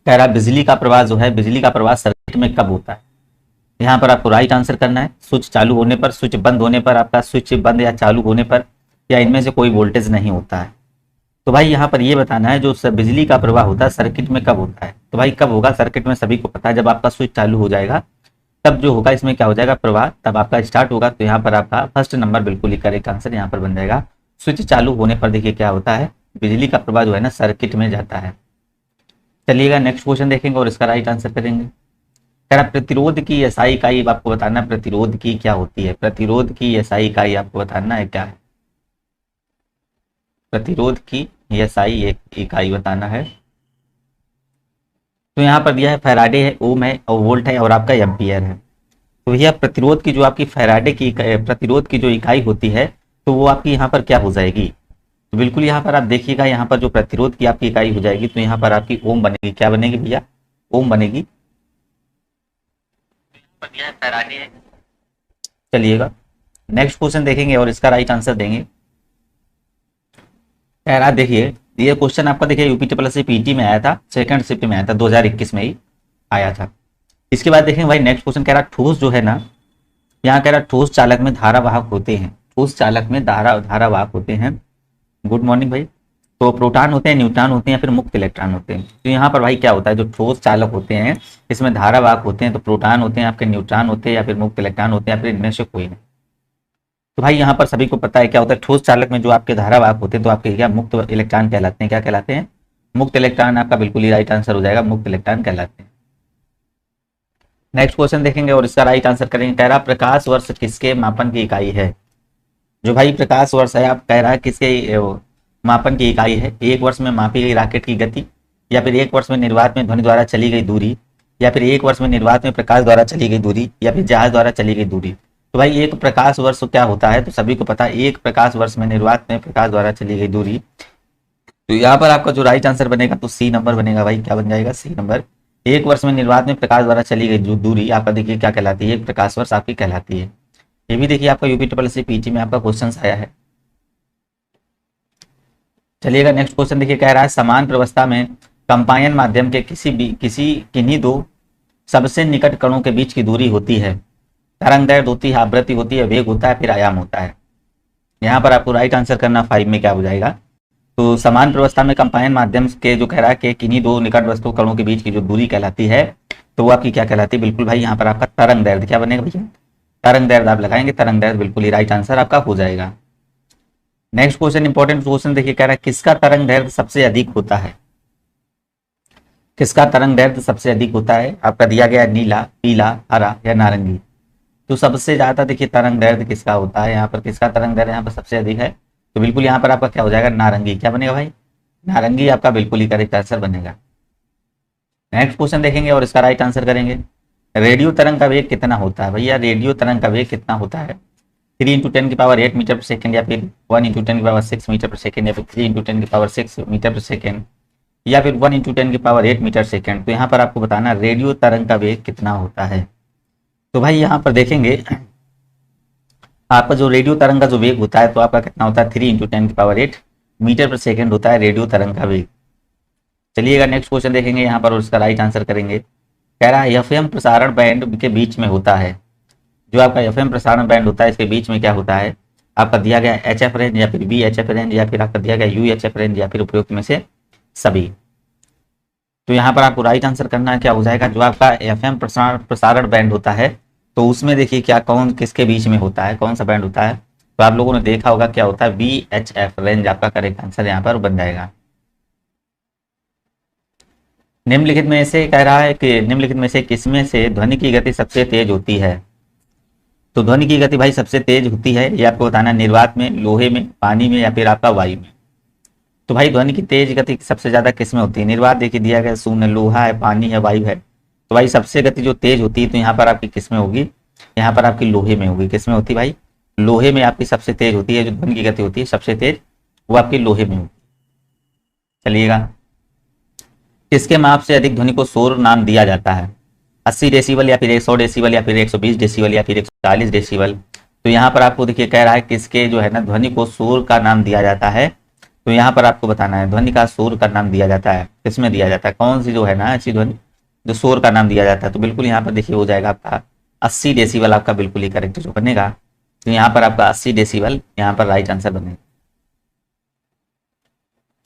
कह रहा है बिजली का प्रवाह जो है, बिजली का प्रवाह सर्किट में कब होता है। यहाँ पर आपको राइट आंसर करना है। स्विच चालू होने पर, स्विच बंद होने पर, आपका स्विच बंद या चालू होने पर, या इनमें से कोई वोल्टेज नहीं होता है। तो भाई यहाँ पर ये बताना है जो बिजली का प्रवाह होता है सर्किट में कब होता है। तो भाई कब होगा सर्किट में सभी को पता है, जब आपका स्विच चालू हो जाएगा तब जो होगा इसमें क्या हो जाएगा प्रवाह, तब आपका स्टार्ट होगा। तो यहाँ पर आपका फर्स्ट नंबर बिल्कुल ही करेक्ट आंसर यहाँ पर बन जाएगा। स्विच चालू होने पर देखिए क्या होता है, बिजली का प्रवाह जो है ना सर्किट में जाता है। चलिएगा नेक्स्ट क्वेश्चन देखेंगे और इसका राइट आंसर करेंगे। कह रहा प्रतिरोध की एसआई इकाई आपको बताना है, प्रतिरोध की क्या होती है। प्रतिरोध की एसआई इकाई आपको बताना है क्या है। प्रतिरोध की एसआई एक इकाई बताना है। तो यहाँ पर दिया है फैराडे है, ओम है और वोल्ट है और आपका एम्पियर है। तो भैया प्रतिरोध की जो आपकी फैराडे की प्रतिरोध की जो इकाई होती है तो वो आपकी यहाँ पर क्या हो जाएगी। तो बिल्कुल यहाँ पर आप देखिएगा, यहाँ पर जो प्रतिरोध की आपकी इकाई हो जाएगी तो यहाँ पर आपकी ओम बनेगी। क्या बनेगी भैया, ओम बनेगी। फैराडे है। चलिएगा नेक्स्ट क्वेश्चन देखेंगे और इसका राइट आंसर देंगे। कह रहा देखिए ये क्वेश्चन आपका देखिए यूपी ट्रिपल एस पीटी में आया था, सेकंड शिफ्ट में आया था, 2021 में ही आया था। इसके बाद देखेंगे भाई नेक्स्ट क्वेश्चन कह रहा ठोस जो है ना, यहाँ कह रहा ठोस चालक में धारावाहक होते हैं। ठोस चालक में धारावाहक होते हैं। गुड मॉर्निंग भाई। तो प्रोटॉन होते हैं, न्यूट्रॉन होते हैं, फिर मुक्त इलेक्ट्रॉन होते हैं। तो यहाँ पर भाई क्या होता है जो ठोस चालक होते हैं इसमें धारावाहक होते हैं, तो प्रोटॉन होते हैं, आपके न्यूट्रॉन होते हैं, या फिर मुक्त इलेक्ट्रॉन होते हैं, या फिर इनमें से कोई नहीं। तो भाई यहाँ पर सभी को पता है क्या होता है ठोस चालक में जो आपके धारावाहक होते हैं तो आपके क्या मुक्त इलेक्ट्रॉन कहलाते हैं। क्या कहलाते हैं, मुक्त इलेक्ट्रॉन। आपका बिल्कुल ही राइट आंसर हो जाएगा, मुक्त इलेक्ट्रॉन कहलाते हैं। नेक्स्ट क्वेश्चन देखेंगे और इसका राइट आंसर करेंगे। कह रहा प्रकाश वर्ष किसके मापन की इकाई है। जो भाई प्रकाश वर्ष है आप कह रहा है किसके मापन की इकाई है। एक वर्ष में मापी गई रॉकेट की गति, या फिर एक वर्ष में निर्वात में ध्वनि द्वारा चली गई दूरी, या फिर एक वर्ष में निर्वात में प्रकाश द्वारा चली गई दूरी, या फिर जहाज द्वारा चली गई दूरी। तो भाई एक प्रकाश वर्ष क्या होता है, तो सभी को पता है एक प्रकाश वर्ष में निर्वात में प्रकाश द्वारा चली गई दूरी। तो यहाँ पर आपका जो राइट आंसर बनेगा तो सी नंबर बनेगा भाई। क्या बन जाएगा, सी नंबर। एक वर्ष में निर्वात में प्रकाश द्वारा चली गई जो दूरी आपका देखिए क्या कहलाती है, एक प्रकाश वर्ष आपकी कहलाती है। ये भी देखिए आपका यूपी ट्रिपल एस पीटी में आपका क्वेश्चन आया है। चलिएगा नेक्स्ट क्वेश्चन देखिए। कह रहा है समान प्रवस्था में कंपायन माध्यम के किन्हीं दो सबसे निकट कणों के बीच की दूरी होती है। तरंग दैर्घ्य होती है, आवृत्ति होती है, वेग होता है, फिर आयाम होता है। यहाँ पर आपको राइट आंसर करना 5 में क्या हो जाएगा। तो समान प्रवस्था में कंपायन माध्यम के जो कह रहा है कि किन्हीं दो निकट वस्तु कणों के बीच की जो दूरी कहलाती है तो वो आपकी क्या कहलाती है। बिल्कुल भाई यहाँ पर आपका तरंग दैर्घ्य क्या बनेगा भैया, तरंग दैर्घ्य आप लगाएंगे, तरंग दैर्घ्य बिल्कुल ही राइट आंसर आपका हो जाएगा। नेक्स्ट क्वेश्चन इंपॉर्टेंट क्वेश्चन देखिए। कह रहा है किसका तरंग दैर्घ्य सबसे अधिक होता है। किसका तरंग दैर्घ्य सबसे अधिक होता है। आपका दिया गया नीला, पीला, हरा या नारंगी। तो सबसे ज्यादा देखिए तरंग दैर्घ्य किसका होता है, यहाँ पर किसका तरंग दैर्घ्य यहाँ पर सबसे अधिक है। तो बिल्कुल यहाँ पर आपका क्या हो जाएगा, नारंगी। क्या बनेगा भाई, नारंगी आपका बिल्कुल ही करेक्ट आंसर बनेगा। नेक्स्ट क्वेश्चन देखेंगे और इसका राइट आंसर करेंगे। रेडियो तरंग का वेग कितना होता है भैया, रेडियो तरंग का वेग कितना होता है। 3 × 10⁸ मीटर पर सेकंड, या फिर 1 × 10⁶ मीटर पर सेकंड, या फिर 3 × 10⁶ मीटर पर सेकंड, या फिर 1 × 10⁸ मीटर सेकंड। तो यहाँ पर आपको बताना रेडियो तरंग का वेग कितना होता है। तो भाई यहाँ पर देखेंगे आपका जो रेडियो तरंग का जो वेग होता है तो आपका कितना होता है, 3 × 10⁸ मीटर पर सेकंड होता है रेडियो तरंग का वेग। चलिएगा नेक्स्ट क्वेश्चन देखेंगे यहाँ पर और उसका राइट आंसर करेंगे। कह रहा है एफएम प्रसारण बैंड के बीच में होता है। जो आपका एफएम प्रसारण बैंड होता है इसके बीच में क्या होता है, आपका दिया गया एचएफ रेंज, या फिर वीएचएफ रेंज, या फिर आपका दिया गया यूएचएफ रेंज, या फिर उपयुक्त में से सभी। तो यहाँ पर आपको राइट आंसर करना है क्या हो जाएगा, जो आपका एफएम प्रसारण बैंड होता है तो उसमें देखिए क्या कौन किसके बीच में होता है, कौन सा बैंड होता है। तो आप लोगों ने देखा होगा क्या होता है, वीएचएफ रेंज आपका करेक्ट आंसर यहाँ पर बन जाएगा। निम्नलिखित में से कह रहा है कि निम्नलिखित में से किसमें से ध्वनि की गति सबसे तेज होती है। तो ध्वनि की गति भाई सबसे तेज होती है ये आपको बताना है, निर्वात में, लोहे में, पानी में, या फिर आपका वायु में। तो भाई ध्वनि की तेज गति सबसे ज्यादा किसमें होती है। निर्वात देखिए दिया गया शून्य, लोहा है, पानी है, वायु है। तो भाई सबसे गति जो तेज होती है तो यहाँ पर आपकी किसमें होगी, यहाँ पर आपकी लोहे में होगी। किसमें होती है भाई, लोहे में आपकी सबसे तेज होती है। जो ध्वनि की गति होती है सबसे तेज वो आपकी लोहे में होगी। चलिएगा किसके माप से अधिक ध्वनि को शोर नाम दिया जाता है। 80 डेसिबल, या फिर 100 डेसिबल, या फिर 120 डेसिबल, या फिर 140 डेसिबल। तो यहाँ पर आपको देखिए कह रहा है किसके जो है ना ध्वनि को शोर का नाम दिया जाता है। तो यहाँ पर आपको बताना है ध्वनि का शोर का नाम दिया जाता है, किसमें दिया जाता है, कौन सी जो है ना ऐसी ध्वनि जो शोर का नाम दिया जाता है। तो बिल्कुल यहाँ पर देखिए हो जाएगा आपका 80 डेसिबल आपका बिल्कुल ही करेक्ट जो बनेगा। तो यहाँ पर आपका 80 डेसिबल यहाँ पर राइट आंसर बनेगा।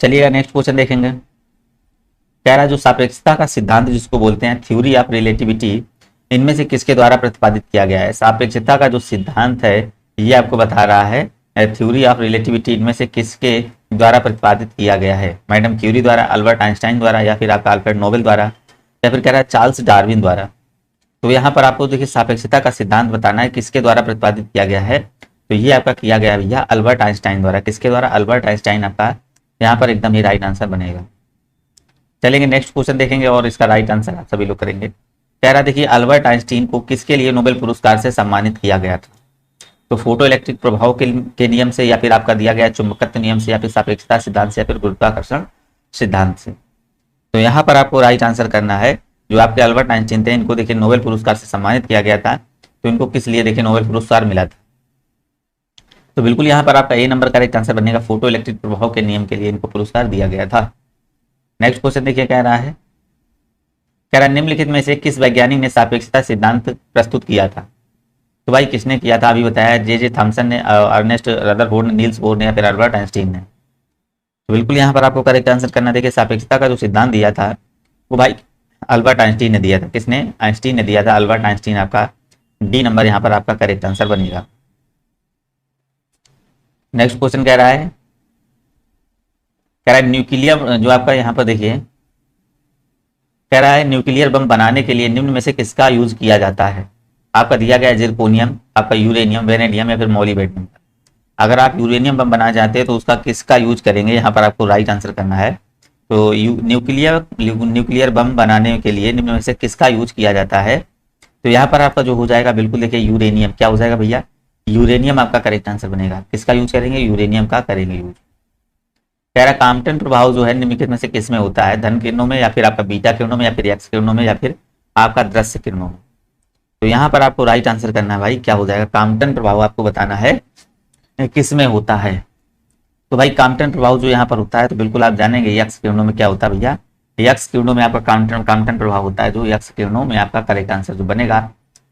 चलिएगा नेक्स्ट क्वेश्चन देखेंगे। कह रहा है जो सापेक्षता का सिद्धांत जिसको बोलते हैं थ्योरी ऑफ रिलेटिविटी, इनमें से किसके द्वारा प्रतिपादित किया गया है। सापेक्षता का जो सिद्धांत है ये आपको बता रहा है थ्योरी ऑफ रिलेटिविटी इनमें से किसके द्वारा प्रतिपादित किया गया है। मैडम क्यूरी द्वारा, अल्बर्ट आइंस्टाइन द्वारा, या फिर आपका अल्फ्रेड नोबेल द्वारा, या फिर कह रहा है चार्ल्स डार्विन द्वारा। तो यहाँ पर आपको देखिए सापेक्षता का सिद्धांत बताना है किसके द्वारा प्रतिपादित किया गया है। तो ये आपका किया गया भैया अल्बर्ट आइंस्टाइन द्वारा। किसके द्वारा, अल्बर्ट आइंस्टाइन आपका यहाँ पर एकदम ही राइट आंसर बनेगा। चलेंगे नेक्स्ट क्वेश्चन देखेंगे और इसका राइट आंसर आप सभी लोग करेंगे। कह रहा देखिए अल्बर्ट आइंस्टीन को किसके लिए नोबेल पुरस्कार से सम्मानित किया गया था। तो फोटो इलेक्ट्रिक प्रभाव के नियम से, या फिर आपका दिया गया चुंबकत्व नियम से, या फिर सापेक्षता सिद्धांत से, या फिर गुरुत्वाकर्षण सिद्धांत से। तो यहाँ पर आपको राइट आंसर करना है। जो आपके अल्बर्ट आइंस्टीन थे इनको देखिए नोबेल पुरस्कार से सम्मानित किया गया था। तो इनको किस लिए देखिए नोबेल पुरस्कार मिला था। तो बिल्कुल यहाँ पर आपका ए नंबर करेक्ट आंसर बनेगा। फोटो इलेक्ट्रिक प्रभाव के नियम के लिए इनको पुरस्कार दिया गया था। नेक्स्ट क्वेश्चन देखिए कह रहा है निम्नलिखित में से किस वैज्ञानिक ने सापेक्षता सिद्धांत प्रस्तुत किया था। तो भाई किसने किया था अभी बताया, जे थॉमसन ने, अर्नेस्ट रदरफोर्ड ने, नील्स बोर ने, या फिर अल्बर्ट आइंस्टीन ने। तो बिल्कुल यहाँ पर आपको करेक्ट आंसर करना। देखिए सापेक्षता का जो सिद्धांत दिया था वो भाई अल्बर्ट आइंस्टीन ने दिया था। किसने, आइंस्टीन ने दिया था। अल्बर्ट आइंस्टीन आपका डी नंबर यहाँ पर आपका करेक्ट आंसर बनेगा। नेक्स्ट क्वेश्चन कह रहा है न्यूक्लियर जो आपका यहाँ पर देखिए कह रहा है न्यूक्लियर बम बनाने के लिए निम्न में से किसका यूज किया जाता है। आपका दिया गया जिरकोनियम, आपका यूरेनियम, वेनेडियम, या फिर मोलिब्डेनम। अगर आप यूरेनियम बम बनाना चाहते हैं तो उसका किसका यूज करेंगे, यहाँ पर आपको राइट आंसर करना है। तो न्यूक्लियर बम बनाने के लिए निम्न में से किसका यूज किया जाता है। तो यहाँ पर आपका जो हो जाएगा बिल्कुल देखिए यूरेनियम। क्या हो जाएगा भैया, यूरेनियम आपका करेक्ट आंसर बनेगा। किसका यूज करेंगे, यूरेनियम का करेंगे यूज। कह रहा काम्पटन प्रभाव जो है निम्नलिखित में से किस में होता है, धन किरणों में, या फिर आपका बीटा किरणों में, या फिर एक्स किरणों में, या फिर आपका दृश्य किरणों में। तो यहाँ पर आपको राइट आंसर करना है भाई। क्या हो जाएगा, काम्पटन प्रभाव आपको बताना है किस में होता है। तो भाई काम्पटन प्रभाव जो यहाँ पर होता है तो बिल्कुल आप जानेंगे एक्स किरणों में क्या होता है भैया। एक्स किरणों में आपका काम्पटन प्रभाव होता है। जो एक्स किरणों में आपका करेक्ट आंसर जो बनेगा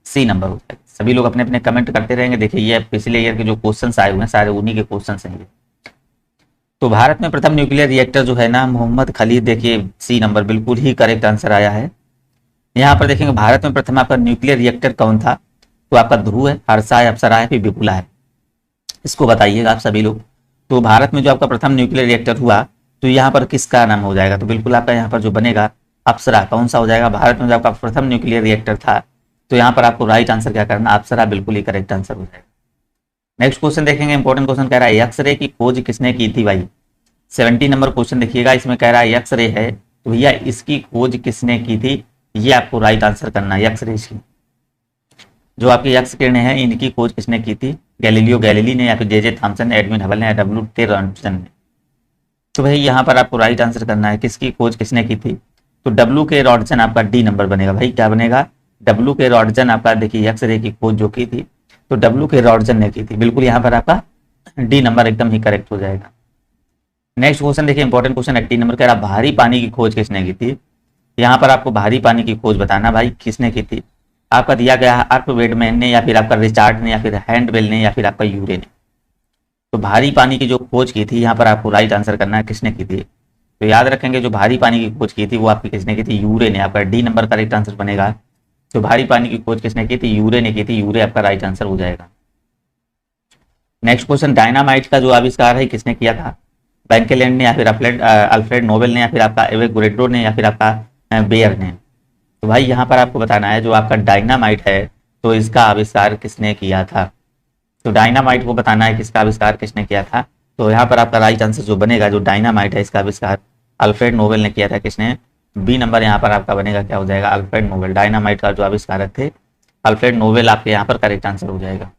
सी नंबर होता है। सभी लोग अपने अपने कमेंट करते रहेंगे। देखिए ये पिछले ईयर के जो क्वेश्चन आए हुए हैं सारे उन्हीं के क्वेश्चन हैं। तो भारत में प्रथम न्यूक्लियर रिएक्टर जो है ना मोहम्मद खलीद, देखिए सी नंबर बिल्कुल ही करेक्ट आंसर आया है। यहाँ पर देखेंगे भारत में प्रथम आपका न्यूक्लियर रिएक्टर कौन था। तो आपका ध्रुव है, हर्षा है, अप्सरा है, फिर विपुला है। इसको बताइएगा आप सभी लोग। तो भारत में जो आपका प्रथम न्यूक्लियर रिएक्टर हुआ तो यहाँ पर किसका नाम हो जाएगा। तो बिल्कुल आपका यहाँ पर जो बनेगा अप्सरा। कौन सा हो जाएगा, भारत में जो आपका प्रथम न्यूक्लियर रिएक्टर था तो यहाँ पर आपको राइट आंसर क्या करना, अप्सरा बिल्कुल ही करेक्ट आंसर हो जाएगा। नेक्स्ट क्वेश्चन देखेंगे, इंपॉर्टेंट क्वेश्चन कह रहा है एक्सरे की खोज किसने की थी भाई। 70 नंबर क्वेश्चन देखिएगा। इसमें कह रहा है एक्सरे है तो भैया इसकी खोज किसने की थी, ये आपको राइट आंसर करना है। एक्सरे की जो आपकी एक्स किरणें हैं इनकी खोज किसने की थी, गैलीलियो गैलीली ने, या फिर जे थॉमसन ने, एडविन हबल ने, या डब्ल्यू टे रॉन्सन ने। तो भाई यहाँ पर आपको राइट आंसर करना है किसकी खोज किसने की थी। तो डब्ल्यू के रॉडसन आपका डी नंबर बनेगा। भाई क्या बनेगा, डब्ल्यू के रॉडसन आपका देखिए एक्सरे की खोज जो की थी तो डब्ल्यू के रॉडसन ने की थी। बिल्कुल यहाँ पर आपका डी नंबर एकदम ही करेक्ट हो जाएगा। नेक्स्ट क्वेश्चन देखिए इंपॉर्टेंट क्वेश्चन 18 नंबर कह रहा भारी पानी की खोज किसने की थी। यहाँ पर आपको भारी पानी की खोज बताना भाई किसने की थी। आपका दिया गया है आर्प वेडमैन ने, या फिर आपका रिचार्ड ने, या फिर हैंडबेल ने, या फिर आपका यूरे ने। तो भारी पानी की जो खोज की थी यहाँ पर आपको राइट आंसर करना है किसने की थी। तो याद रखेंगे जो भारी पानी की खोज की थी वो आपकी किसने की थी, यूरे ने। आपका डी नंबर करेक्ट आंसर बनेगा। तो भारी पानी की खोज किसने की थी, यूरे ने की थी। यूरे आपका राइट आंसर हो जाएगा। नेक्स्ट क्वेश्चन डायनामाइट का जो आविष्कार है किसने किया था, बैंकेलैंड ने, या फिर अल्फ्रेड नोबेल ने, या फिर आपका एवेगोरेडो ने, या फिर आपका बेयर ने। तो भाई यहाँ पर आपको बताना है जो आपका डायनामाइट है तो इसका आविष्कार किसने किया था। तो डायनामाइट को बताना है किसका आविष्कार किसने किया था। तो यहाँ पर आपका राइट आंसर जो बनेगा जो डायनामाइट है इसका आविष्कार अल्फ्रेड नोबेल ने किया था। किसने, बी नंबर यहाँ पर आपका बनेगा क्या हो जाएगा, अल्फ्रेड नोबेल। डायनामाइट का जो आविष्कारक थे अल्फ्रेड नोबेल आपके यहाँ पर करेक्ट आंसर हो जाएगा।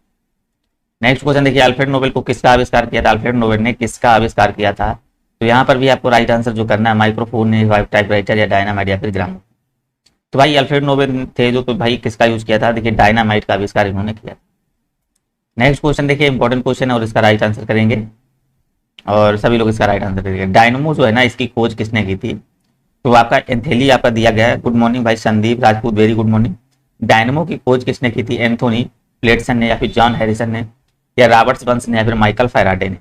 नेक्स्ट क्वेश्चन देखिए अल्फ्रेड नोबेल को किसका आविष्कार किया था, अल्फ्रेड नोबेल ने किसका आविष्कार किया था। तो यहाँ पर भी आपको राइट आंसर जो करना है माइक्रोफोन ने, टाइपराइटर, या डायनामाइट, या फिर ग्रामोफोन। तो भाई अल्फ्रेड नोबेल थे जो, तो भाई किसका यूज किया था, देखिए डायनामाइट का आविष्कार इन्होंने किया। नेक्स्ट क्वेश्चन देखिए इंपॉर्टेंट क्वेश्चन है और इसका राइट आंसर करेंगे। और सभी लोग इसका राइट आंसर करेंगे। डायनमो जो है ना, इसकी खोज किसने की थी? तो आपका एंथेली आपका दिया गया है। गुड मॉर्निंग भाई Sandeep Rajput, very good morning. Dynamo की खोज किसने की थी? एंथोनी प्लेटसन ने, या फिर जॉन हैरिसन ने, या रॉबर्ट्स बर्न्स ने, या फिर माइकल फैराडे ने?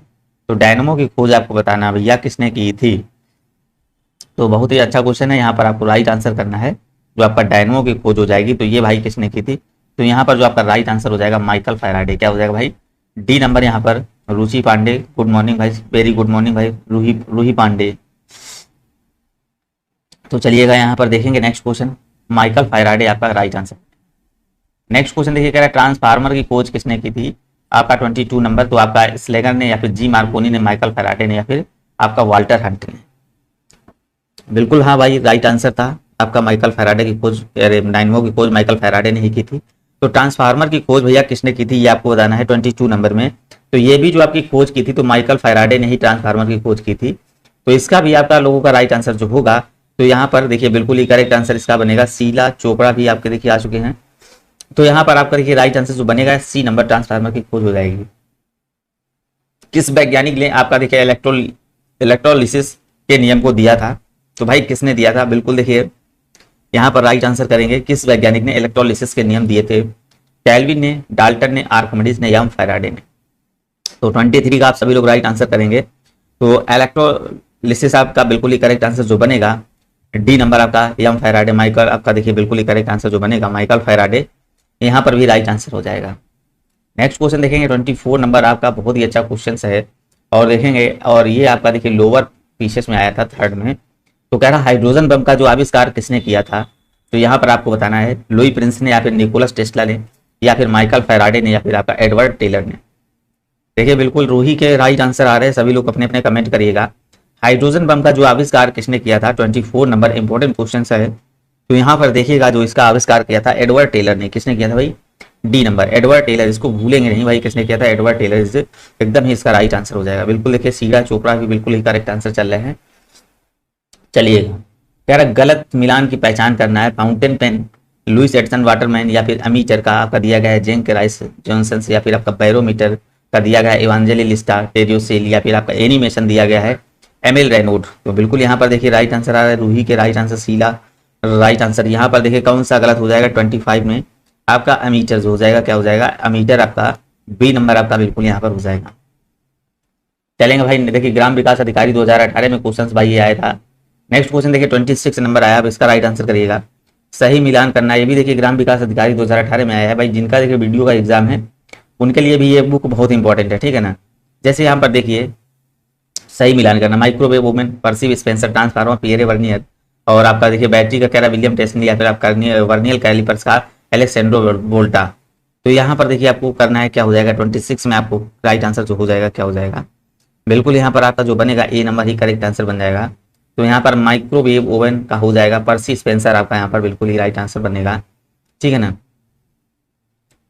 तो डायनमो की खोज आपको बताना भैया किसने की थी। तो बहुत ही अच्छा क्वेश्चन है, यहाँ पर आपको राइट आंसर करना है। जो आपका डायनमो की खोज हो जाएगी तो ये भाई किसने की थी? तो यहाँ पर जो आपका राइट आंसर हो जाएगा माइकल फैराडे। क्या हो जाएगा भाई? डी नंबर यहाँ पर। रुचि पांडे गुड मॉर्निंग भाई, वेरी गुड मॉर्निंग भाई रूही रूही पांडे। तो चलिएगा यहाँ पर देखेंगे नेक्स्ट क्वेश्चन। माइकल फैराडे आपका राइट आंसर। नेक्स्ट क्वेश्चन देखिए, कह रहा है ट्रांसफार्मर की खोज किसने की थी? आपका 22 नंबर। तो आपका स्लेगर ने, या फिर जी मार्कोनी ने, माइकल फैराडे ने, या फिर आपका वाल्टर हंट ने? बिल्कुल हाँ भाई, राइट आंसर था आपका माइकल फैराडे की खोज, डायनमो की खोज माइकल फैराडे ने ही की थी। तो ट्रांसफार्मर की खोज भैया किसने की थी ये आपको बताना है 22 नंबर में। तो ये भी जो आपकी खोज की थी तो माइकल फैराडे ने ही ट्रांसफार्मर की खोज की थी। तो इसका भी आपका लोगों का राइट आंसर जो होगा, तो यहाँ पर देखिए बिल्कुल ही करेक्ट आंसर इसका बनेगा। शीला चोपड़ा भी आपके देखिए आ चुके हैं। तो यहाँ पर आपका देखिए राइट आंसर जो बनेगा सी नंबर, ट्रांसफार्मर की खोज हो जाएगी। किस वैज्ञानिक ने आपका देखिए इलेक्ट्रोलिसिस के नियम को दिया था? तो भाई किसने दिया था? बिल्कुल देखिए यहाँ पर राइट आंसर करेंगे, किस वैज्ञानिक ने इलेक्ट्रोलिसिस के नियम दिए थे? कैल्विन ने, डाल्टन ने, आर्किमिडीज ने, या फैराडे ने? तो 23 का आप सभी लोग राइट आंसर करेंगे। तो इलेक्ट्रोलिसिस आपका बिल्कुल ही करेक्ट आंसर जो बनेगा डी नंबर आपका यम फैराडे। माइकल आपका देखिए बिल्कुल ही करेक्ट आंसर जो बनेगा माइकल फैराडे, यहाँ पर भी राइट आंसर हो जाएगा। नेक्स्ट क्वेश्चन देखेंगे 24 नंबर आपका, बहुत ही अच्छा क्वेश्चन है और देखेंगे। और ये आपका देखिए लोअर पीसेस में आया था थर्ड में। तो कह रहा हाइड्रोजन बम का जो आविष्कार किसने किया था? तो यहाँ पर आपको बताना है लुई प्रिंस ने, या फिर निकोलस टेस्ला ने, या फिर माइकल फैराडे ने, या फिर आपका एडवर्ड टेलर ने? देखिए बिल्कुल रूही के राइट आंसर आ रहे हैं, सभी लोग अपने अपने कमेंट करिएगा। हाइड्रोजन बम का जो आविष्कार किसने किया था? 24 नंबर इंपॉर्टेंट क्वेश्चन है। तो यहाँ पर देखिएगा जो इसका आविष्कार किया था एडवर्ड टेलर ने। किसने किया था भाई? डी नंबर एडवर्ड टेलर, इसको भूलेंगे नहीं भाई, किसने किया था? Edward Teller. इस एकदम ही इसका राइट आंसर हो जाएगा। बिल्कुल देखिए शीला चोपड़ा भी बिल्कुल ही करेक्ट आंसर चल रहे हैं। चलिएगा, कह रहा गलत मिलान की पहचान करना है। Fountain pen, Lewis Edison Waterman, या फिर अमीटर का आपका दिया गया है जेंक राइस जॉनसन, या फिर आपका बैरोमीटर का दिया गया है इवांजेलिस्टा टेरियोसेल, या फिर आपका एनिमेशन दिया गया है एमिल रेनोड? तो बिल्कुल यहाँ पर देखिए राइट आंसर आ रहा है रूही के right answer Sheela right answer. यहाँ पर देखिए कौन सा गलत हो जाएगा 25 में? आपका अमीटर जो हो जाएगा, क्या हो जाएगा? अमीटर आपका बी नंबर आपका बिल्कुल यहाँ पर हो जाएगा। चलेंगे भाई, देखिए ग्राम विकास अधिकारी 2018 में क्वेश्चन भाई ये आया था। नेक्स्ट क्वेश्चन देखिए 26 नंबर आया, अब इसका राइट आंसर करिएगा। सही मिलान करना, ये भी देखिए ग्राम विकास अधिकारी 2018 में आया है भाई। जिनका देखिए वीडियो का एग्जाम है उनके लिए भी ये बुक बहुत इंपॉर्टेंट है, ठीक है ना। जैसे यहाँ पर देखिए सही मिलान करना, microwave oven, perceive Spencer, transformer, Pierre vernier, और आपका देखिए बैटरी का कह रहा विलियम टेस्ला, या फिर आपका वर्नियल कैलिपर्स का एलेक्सेंड्रो वोल्टा। तो यहाँ पर देखिए आपको करना है क्या हो जाएगा 26 में आपको राइट आंसर जो हो जाएगा क्या हो जाएगा? बिल्कुल यहाँ पर आपका जो बनेगा ए नंबर ही करेक्ट आंसर बन जाएगा। तो यहाँ पर माइक्रोवेव ओवन का हो जाएगा पर्सी स्पेंसर आपका यहाँ पर बिल्कुल ही राइट आंसर बनेगा, ठीक है ना।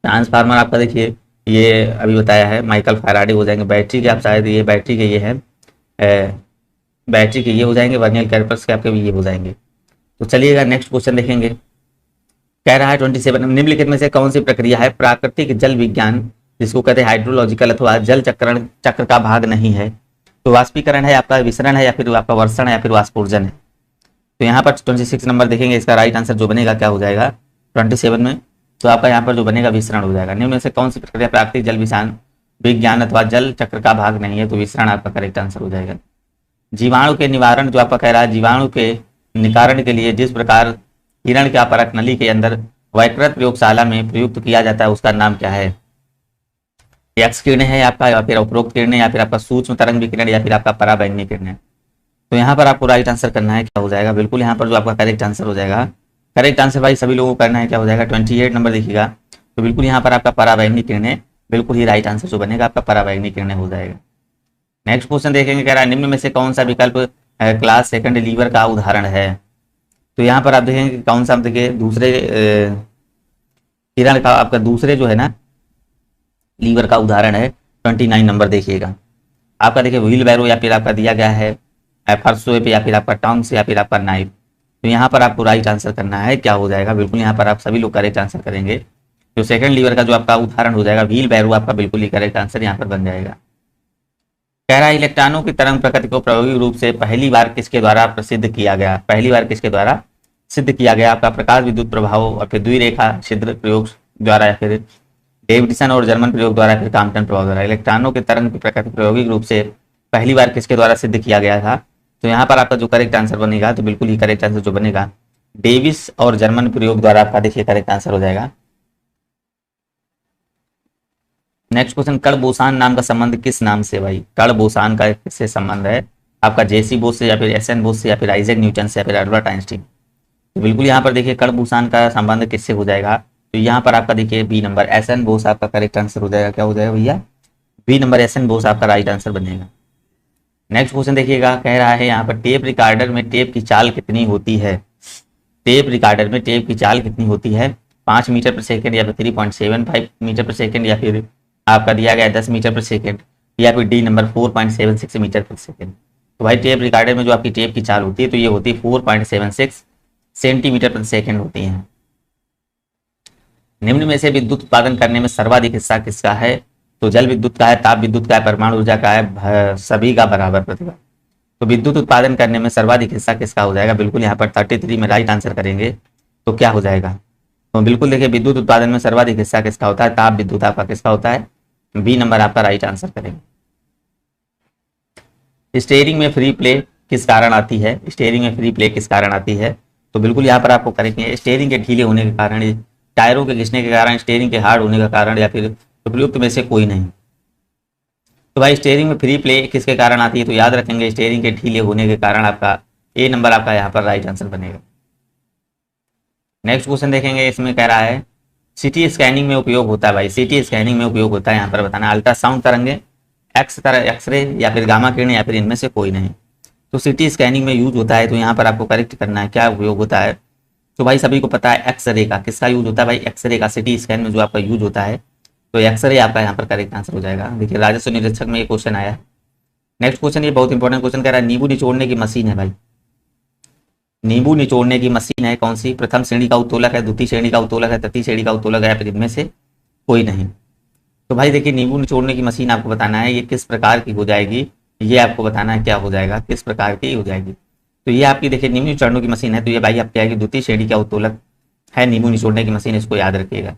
ट्रांसफार्मर आपका देखिए ये अभी बताया है माइकल फैराडे हो जाएंगे। बैटरी के आप शायद ये बैटरी के ये है बैटरी के ये हो जाएंगे, वर्नियल कैलिपर्स के आपके भी ये हो जाएंगे। तो चलिएगा नेक्स्ट क्वेश्चन देखेंगे। कह रहा है 27 निम्नलिखित में से कौन सी प्रक्रिया है प्राकृतिक जल विज्ञान जिसको कहते हैं हाइड्रोलॉजिकल अथवा जल चक्रण चक्र का भाग नहीं है? तो वाष्पीकरण है, आपका विसरण है, या फिर आपका वर्षण है, या फिर वाष्पोर्जन है? तो यहाँ पर 26 नंबर देखेंगे, इसका राइट आंसर जो बनेगा क्या हो जाएगा 27 में? तो आपका यहाँ पर जो बनेगा विसरण हो जाएगा। निम्न में से कौन सी प्रक्रिया प्राकृतिक जल विज्ञान अथवा जल चक्र का भाग नहीं है? तो विसरण आपका करेक्ट आंसर हो जाएगा। जीवाणु के निवारण जो आपका कह रहा है, जीवाणु के निवारण के लिए जिस प्रकार हिरण का परख नली के अंदर वैकृत प्रयोगशाला में प्रयुक्त किया जाता है उसका नाम क्या है? एक्स किरण है आपका, या फिर उपरोक्त किरण, या फिर आपका सूक्ष्म तरंग विकिरण, या फिर आपका पराबैंगनी किरण है? तो यहाँ पर आपको राइट आंसर करना है क्या हो जाएगा? बिल्कुल यहाँ पर जो आपका करेक्ट आंसर हो जाएगा, करेक्ट आंसर भाई सभी लोगों को करना है क्या हो जाएगा 28 नंबर देखिएगा। तो बिल्कुल यहाँ पर आपका पराबैंगनी किरण बिल्कुल ही राइट आंसर जो बनेगा आपका पराबैंगनी किरण हो जाएगा। नेक्स्ट क्वेश्चन देखेंगे, कह रहा है निम्न में से कौन सा विकल्प क्लास सेकंड लीवर का उदाहरण है? तो यहाँ पर आप देखेंगे कौन सा, देखिए दूसरे किरण का आपका दूसरे जो है ना लीवर का उदाहरण है 29 नंबर देखिएगा। आपका देखिए व्हील बैरो, या फिर आपका दिया गया है फर्सो पे, या फिर आपका टंग से, या फिर आपका नाइफ? तो यहाँ पर आपको राइट आंसर करना है क्या हो जाएगा? बिल्कुल यहाँ पर आप सभी लोग करेक्ट आंसर करेंगे। जो सेकंड लीवर का जो आपका उदाहरण हो जाएगा व्हील बैरो आपका बिल्कुल ही करेक्ट आंसर यहाँ पर बन जाएगा। कह रहा है इलेक्ट्रॉनों की तरंग प्रकृति को प्रायोगिक रूप से पहली बार किसके द्वारा प्रसिद्ध किया गया, पहली बार किसके द्वारा सिद्ध किया गया, आपका प्रकाश विद्युत प्रभाव और फिर द्विरेखा छिद्र प्रयोग द्वारा या फिर डेविडसन और जर्मन प्रयोग द्वारा फिर कॉम्पटन प्रभाव द्वारा। इलेक्ट्रॉनों के तरंग की प्रकृति प्रायोगिक रूप से पहली बार किसके द्वारा सिद्ध किया गया था, तो यहाँ पर आपका जो करेक्ट आंसर बनेगा, तो बिल्कुल ही करेक्ट आंसर जो बनेगा डेविस और जर्मन प्रयोग द्वारा आपका देखिए करेक्ट आंसर हो जाएगा। नेक्स्ट क्वेश्चन, कर्ण बोसान नाम का संबंध किस नाम से भाई, कर्ण बोसान का किससे संबंध है, आपका जेसी बोस से या फिर एसएन बोस से या फिर आइजैक न्यूटन से या फिर अल्बर्ट आइंस्टीन। तो बिल्कुल यहाँ पर देखिए कर्ण बोसान का संबंध किससे हो जाएगा, तो यहाँ पर आपका देखिए बी नंबर एसएन बोस आपका करेक्ट आंसर हो जाएगा। क्या हो जाएगा भैया, बी नंबर एसएन बोस आपका राइट आंसर बनेगा। नेक्स्ट क्वेश्चन देखिएगा, कह रहा है यहाँ पर टेप रिकॉर्डर में टेप की चाल कितनी होती है, टेप रिकॉर्डर में टेप की चाल कितनी होती है, 5 मीटर पर सेकंड या फिर 3.75 मीटर पर सेकंड या फिर आपका दिया गया 10 मीटर पर सेकंड या फिर डी नंबर 4.76 मीटर पर सेकंड। तो भाई टेप रिकॉर्डर में जो आपकी टेप की चाल होती है तो ये होती है 4.76 सेंटीमीटर पर सेकंड होती है। निम्न में से विद्युत उत्पादन करने में सर्वाधिक हिस्सा किसका है, तो जल विद्युत का है, ताप विद्युत का है, परमाणु ऊर्जा का है, सभी का बराबर प्रतिशत। तो विद्युत उत्पादन करने में सर्वाधिक हिस्सा किसका हो जाएगा, बिल्कुल यहाँ पर 33 में राइट आंसर करेंगे तो क्या हो जाएगा, तो बिल्कुल देखिए विद्युत उत्पादन में सर्वाधिक हिस्सा किसका होता है, ताप विद्युत आपका किसका होता है, बी नंबर आपका राइट आंसर करेंगे। स्टीयरिंग में फ्री प्ले किस कारण आती है, स्टीयरिंग में फ्री प्ले किस कारण आती है, तो बिल्कुल यहाँ पर आपको करेक्ट है, स्टीयरिंग के ढीले होने के कारण, टायरों के घिसने के कारण, स्टीयरिंग के हार्ड होने का कारण या फिर उपयुक्त में से कोई नहीं। तो भाई स्टीयरिंग में फ्री प्ले किसके कारण आती है, तो याद रखेंगे स्टीयरिंग के ढीले होने के कारण आपका ए नंबर आपका यहाँ पर राइट आंसर बनेगा। नेक्स्ट क्वेश्चन देखेंगे, इसमें कह रहा है सीटी स्कैनिंग में उपयोग होता है, भाई सीटी स्कैनिंग में उपयोग होता है, यहाँ पर बताना अल्ट्रासाउंड तरंगे, एक्सरे या फिर गामा किरण या फिर इनमें से कोई नहीं। तो सीटी स्कैनिंग में यूज होता है, तो यहाँ पर आपको करेक्ट करना है क्या उपयोग होता है, तो भाई सभी को पता है एक्सरे का, किसका यूज होता है भाई, एक्सरे का सिटी स्कैन में जो आपका यूज होता है, तो एक्सरे आपका यहाँ पर करेक्ट आंसर हो जाएगा। देखिए राजस्व निरीक्षक में ये क्वेश्चन आया है। नेक्स्ट क्वेश्चन, ये बहुत इंपॉर्टेंट क्वेश्चन कह रहा है, नींबू निचोड़ने की मशीन है भाई, नींबू निचोड़ने की मशीन है कौन सी, प्रथम श्रेणी का उत्तोलक है, द्वितीय श्रेणी का उत्तोलक है, तृतीय श्रेणी का उत्तोलक है, फिर इनमें से कोई नहीं। तो भाई देखिए नींबू निचोड़ने की मशीन आपको बताना है ये किस प्रकार की हो जाएगी, ये आपको बताना है क्या हो जाएगा, किस प्रकार की हो जाएगी। तो ये आपकी देखिए नींबू निचोड़ने की मशीन है, तो ये भाई आपकी आएगी द्वितीय श्रेणी का उत्तोलक है नींबू निचोड़ने की मशीन, इसको याद रखिएगा।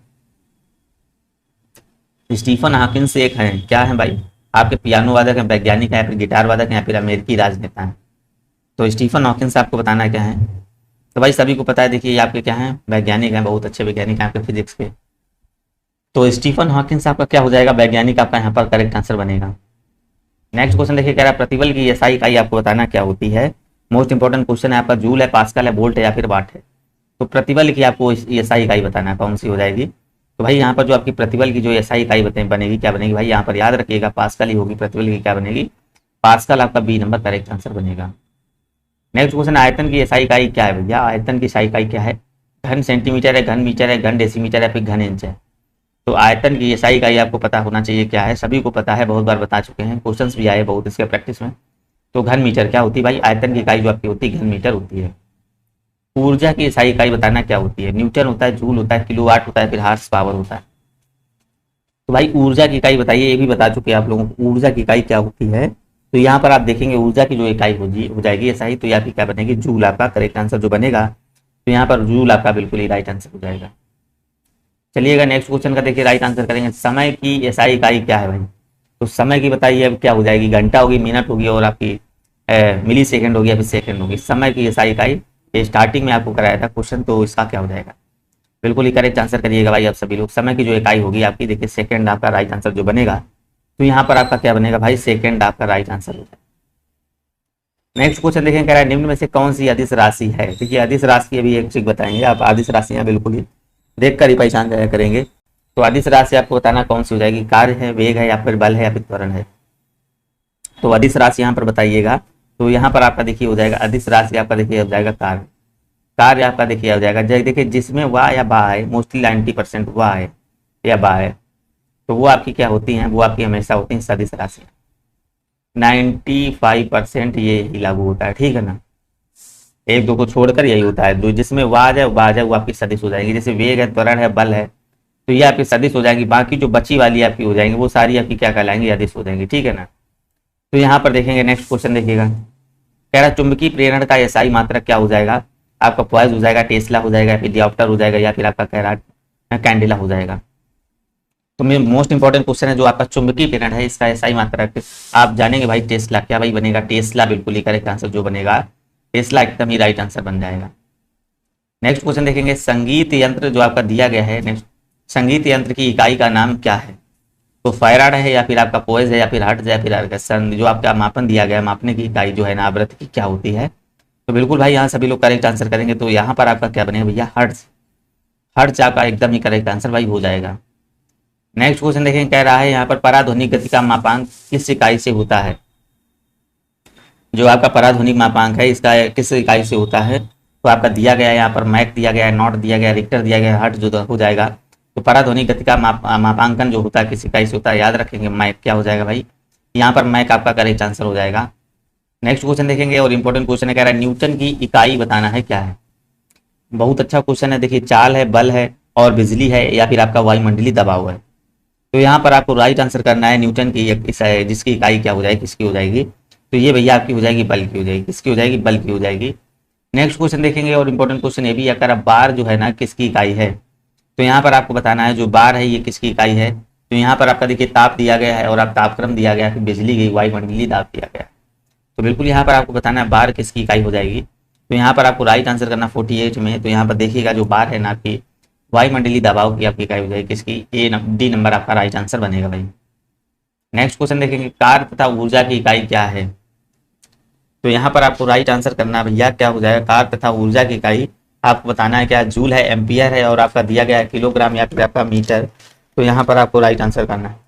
स्टीफन हॉकिंस एक है, क्या है भाई, आपके पियानो वादक हैं, वैज्ञानिक हैं, फिर गिटार वादक हैं, या फिर अमेरिकी राजनेता हैं। तो स्टीफन हॉकिंस आपको बताना क्या है, तो भाई सभी को पता है, देखिए ये आपके क्या हैं, वैज्ञानिक हैं, बहुत अच्छे वैज्ञानिक हैं आपके फिजिक्स के। तो स्टीफन हॉकिंस आपका क्या हो जाएगा, वैज्ञानिक आपका यहाँ पर करेक्ट आंसर बनेगा। नेक्स्ट क्वेश्चन देखिए, कह रहा है प्रतिबल की एसआई इकाई आपको बताना क्या होती है, मोस्ट इंपॉर्टेंट क्वेश्चन है आपका, जूल है, पास्कल है, वोल्ट है या फिर वाट है। तो प्रतिबल की आपको एसआई इकाई बताना है कौन सी हो जाएगी, तो भाई यहाँ पर जो आपकी प्रतिबल की जो एसआई इकाई बनेगी क्या बनेगी भाई, यहाँ पर याद रखिएगा पास्कल ही होगी, प्रतिबल की क्या बनेगी, पास्कल आपका बी नंबर करेक्ट आंसर बनेगा। नेक्स्ट क्वेश्चन, आयतन की एसआई इकाई क्या है भैया, आयतन की एसआई इकाई क्या है, घन सेंटीमीटर है, घन मीटर है, घन डेसीमीटर है, फिर घन इंच है। तो आयतन की एसआई इकाई आपको पता होना चाहिए क्या है, सभी को पता है, बहुत बार बता चुके हैं, क्वेश्चंस भी आए बहुत इसके प्रैक्टिस में। तो घन मीटर क्या होती है भाई, आयतन की इकाई जो आपकी होती है घन मीटर होती है। ऊर्जा की एसआई इकाई बताना क्या होती है, न्यूटन होता है, जूल होता है, किलोवाट होता है, फिर हार्स पावर होता है। तो भाई ऊर्जा की इकाई बताइए, ये भी बता चुके हैं आप लोगों को ऊर्जा की इकाई क्या होती है। तो यहाँ पर आप देखेंगे ऊर्जा की जो इकाई हो जाएगी एसआई, तो यहाँ की क्या बनेगी, जूल आपका करेक्ट आंसर जो बनेगा, तो यहाँ पर जूल आपका बिल्कुल ही राइट आंसर हो जाएगा। चलिएगा नेक्स्ट क्वेश्चन का देखिए राइट आंसर करेंगे, समय की एसआई इकाई क्या है भाई, तो समय की बताइए अब क्या हो जाएगी, घंटा होगी, मिनट होगी और आपकी मिली सेकेंड होगी या फिर सेकेंड होगी। समय की एसआई इकाई ये स्टार्टिंग में आपको कराया था क्वेश्चन, तो इसका क्या हो जाएगा, बिल्कुल ही करेक्ट आंसर करिएगा भाई आप सभी लोग। समय की जो इकाई होगी आपकी देखिए सेकंड आपका राइट आंसर जो बनेगा, तो यहाँ पर आपका क्या बनेगा भाई, सेकंड आपका राइट आंसर हो जाएगा। नेक्स्ट क्वेश्चन देखें, कह रहा है निम्न में से कौन सी अदिश राशि है, देखिए अदिश राशि अभी एक चीज बताएंगे आप, अदिश राशियां बिल्कुल ही देख कर ही पहचान जाया करेंगे। तो अदिश राशि आपको बताना कौन सी हो जाएगी, कार्य है, वेग है, या फिर बल है, या फिर त्वरण है। तो अदिश राशि यहाँ पर बताइएगा, तो यहाँ पर आपका देखिए हो जाएगा अदिश राशि आपका देखिए हो जाएगा कार्य, कार्य आपका देखिए हो जाएगा देखिए जिसमें वाह या बा है, मोस्टली 90% वाह है या बा है, तो वो आपकी क्या होती हैं, वो आपकी हमेशा होती हैं सदिश राशि, 95% ये ही लागू होता है, ठीक है ना, एक दो को छोड़कर यही होता है, जो जिसमें वाह है बा है वो आपकी सदिश हो जाएगी। जैसे वेग है, त्वरण है, बल है, तो ये आपकी सदिश हो जाएगी, बाकी जो बची वाली आपकी हो जाएंगी वो सारी आपकी क्या कहलाएंगी, अदिश हो जाएंगी, ठीक है ना। तो यहाँ पर देखेंगे नेक्स्ट क्वेश्चन देखिएगा, कह रहा है चुंबकीय प्रेरण का एसआई मात्रक क्या हो जाएगा, आपका पॉइज हो जाएगा, टेस्ला हो जाएगा, फिर डिऑप्टर हो जाएगा, या फिर आपका कह रहा है कैंडेला हो जाएगा। तो मेरे मोस्ट इंपॉर्टेंट क्वेश्चन है जो आपका चुंबकीय प्रेरण है इसका एसआई मात्रक आप जानेंगे भाई टेस्ला, क्या भाई बनेगा टेस्ला, बिल्कुल ही करेक्ट आंसर जो बनेगा टेस्ला एकदम ही राइट आंसर बन जाएगा। नेक्स्ट क्वेश्चन देखेंगे, संगीत यंत्र जो आपका दिया गया है, नेक्स्ट संगीत यंत्र की इकाई का नाम क्या है, तो फैराड है, या फिर आपका पोएज है, या फिर हर्ट्ज है, या फिर अर्गसन, जो आपका मापन दिया गया है मापने की इकाई जो है ना आवृत्ति की क्या होती है। तो बिल्कुल भाई यहाँ सभी लोग करेक्ट आंसर करेंगे, तो यहाँ पर आपका क्या बनेगा भैया हर्ट्ज, हर्ट्ज आपका एकदम ही करेक्ट आंसर भाई हो जाएगा। नेक्स्ट क्वेश्चन देखें, कह रहा है यहाँ पर पराध्वनिक गति का मापांक किस इकाई से होता है, जो आपका पराध्वनिक मापांक है इसका किस इकाई से होता है, तो आपका दिया गया है यहाँ पर मैक दिया गया है, नॉट दिया गया है, रिक्टर दिया गया है, हर्ट्ज जो हो जाएगा। तो पराध्वनिक गति का मापांकन जो होता है किस इकाई से होता है, याद रखेंगे मैक, क्या हो जाएगा भाई यहाँ पर मैक आपका करेक्ट आंसर हो जाएगा। नेक्स्ट क्वेश्चन देखेंगे और इंपॉर्टेंट क्वेश्चन है, कह रहा है न्यूटन की इकाई बताना है क्या है, बहुत अच्छा क्वेश्चन है। देखिए चाल है, बल है और बिजली है, या फिर आपका वायुमंडलीय दबाव है। तो यहाँ पर आपको राइट आंसर करना है न्यूटन की जिसकी इकाई क्या हो जाएगी, किसकी हो जाएगी, तो ये भैया आपकी हो जाएगी बल की हो जाएगी, किसकी हो जाएगी बल की हो जाएगी। नेक्स्ट क्वेश्चन देखेंगे और इंपॉर्टेंट क्वेश्चन ये भी है, अगर बार जो है ना किसकी इकाई है, तो यहाँ पर आपको बताना है जो बार है ये किसकी इकाई है। तो यहाँ पर आपका देखिए ताप दिया गया है और आप तापक्रम दिया गया है, फिर बिजली गई, वायुमंडलीय दाब दिया गया है। तो बिल्कुल यहाँ पर आपको बताना है बार किसकी इकाई हो जाएगी। तो यहाँ पर आपको राइट आंसर करना 48 में, तो यहाँ पर देखिएगा जो बार है ना आपकी वायुमंडलीय दबाव की आपकी इकाई हो जाएगी किसकी, डी नंबर आपका राइट आंसर बनेगा भाई। नेक्स्ट क्वेश्चन देखेंगे, कार्य तथा ऊर्जा की इकाई क्या है, तो यहाँ पर आपको राइट आंसर करना है भैया क्या हो जाएगा, कार्य तथा ऊर्जा की इकाई आपको बताना है क्या, जूल है, एम्पियर है, और आपका दिया गया है किलोग्राम या फिर आपका मीटर। तो यहाँ पर आपको राइट आंसर करना है।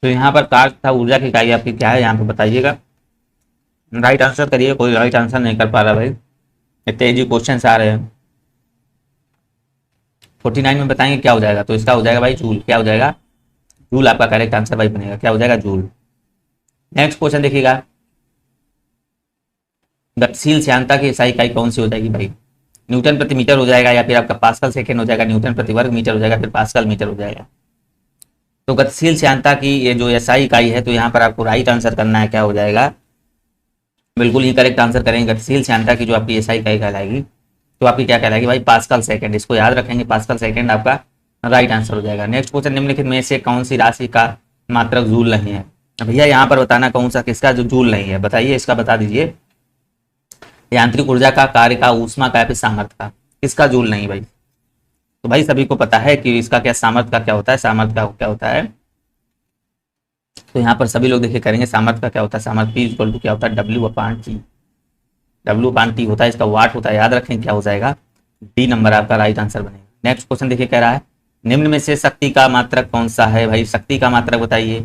तो यहाँ पर कार्य तथा ऊर्जा की इकाई आपकी क्या है, यहाँ पे बताइएगा, राइट आंसर करिए। कोई राइट आंसर नहीं कर पा रहा भाई, इतने इजी क्वेश्चन आ रहे हैं। 49 में बताएंगे क्या हो जाएगा, तो इसका हो जाएगा भाई जूल, क्या हो जाएगा जूल आपका करेक्ट आंसर भाई बनेगा, क्या हो जाएगा जूल। नेक्स्ट क्वेश्चन देखिएगा, गतिशील श्यानता की एसआई इकाई कौन सी हो जाएगी भाई, न्यूटन प्रति मीटर हो जाएगा, या फिर आपका पास्कल सेकेंड हो जाएगा, न्यूटन प्रति वर्ग मीटर हो जाएगा, फिर पास्कल मीटर हो जाएगा। तो गतिशील श्यानता की ये जो एसआई इकाई है, तो यहाँ पर आपको राइट आंसर करना है, क्या हो जाएगा बिल्कुल ही करेक्ट आंसर करेंगे। गतिशील श्यानता की जो आपकी एसआई इकाई कहलाएगी, तो आपकी क्या कहलाएगी भाई पास्कल सेकंड, इसको याद रखेंगे, पास्कल सेकंड आपका राइट आंसर हो जाएगा। नेक्स्ट क्वेश्चन, निम्नलिखित में से कौन सी राशि का मात्रक जूल नहीं है, भैया यहाँ पर बताना कौन सा किसका जो जूल नहीं है, बताइए इसका बता दीजिए। यांत्रिक ऊर्जा का, कार्य का, ऊष्मा का, या फिर सामर्थ्य का, किसका जूल नहीं भाई, तो भाई सभी को पता है कि इसका क्या सामर्थ्य का क्या होता है, सामर्थ्य का क्या होता है। तो यहाँ पर सभी लोग देखिए करेंगे सामर्थ्य का क्या होता है, सामर्थ्य P इक्वल टू क्या होता है W/T, W/T होता है, इसका वाट होता है, याद रखें क्या हो जाएगा डी नंबर आपका राइट आंसर बनेगा। नेक्स्ट क्वेश्चन देखिए, कह रहा है निम्न में से शक्ति का मात्रक कौन सा है भाई, शक्ति का मात्रक बताइए,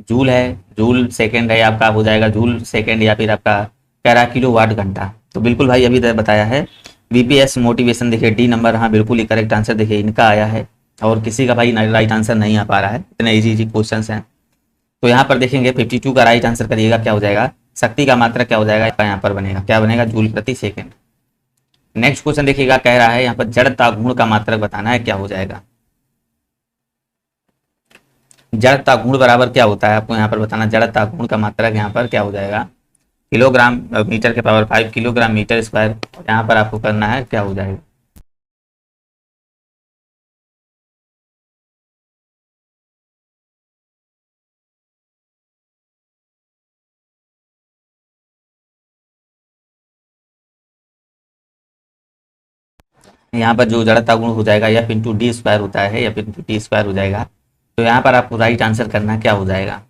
जूल है, जूल सेकेंड है, आपका हो जाएगा जूल सेकेंड, या फिर आपका कह रहा है किलोवाट घंटा। तो बिल्कुल भाई अभी बताया है VPS मोटिवेशन, देखिए डी नंबर, हाँ बिल्कुल ही करेक्ट आंसर देखिए इनका आया है, और किसी का भाई राइट आंसर नहीं आ पा रहा है, इतने इजी इजी क्वेश्चन हैं। तो यहाँ पर देखेंगे 52 का राइट आंसर करिएगा, क्या हो जाएगा शक्ति का मात्रक क्या हो जाएगा, यहाँ पर बनेगा क्या बनेगा जूल प्रति सेकेंड। नेक्स्ट क्वेश्चन देखिएगा, कह रहा है यहाँ पर जड़ता गुण का मात्रक बताना है, क्या हो जाएगा, जड़ता गुण बराबर क्या होता है आपको यहाँ पर बताना, जड़ता गुण का मात्रक यहाँ पर क्या हो जाएगा, किलोग्राम मीटर के पावर 5 किलोग्राम मीटर स्क्वायर, यहाँ पर आपको करना है क्या हो जाएगा। यहाँ पर जो जड़ता गुण हो जाएगा या इंटू डी स्क्वायर होता है, या फिर इंटू टी स्क्वायर हो जाएगा। तो यहाँ पर आपको राइट आंसर करना क्या हो जाएगा।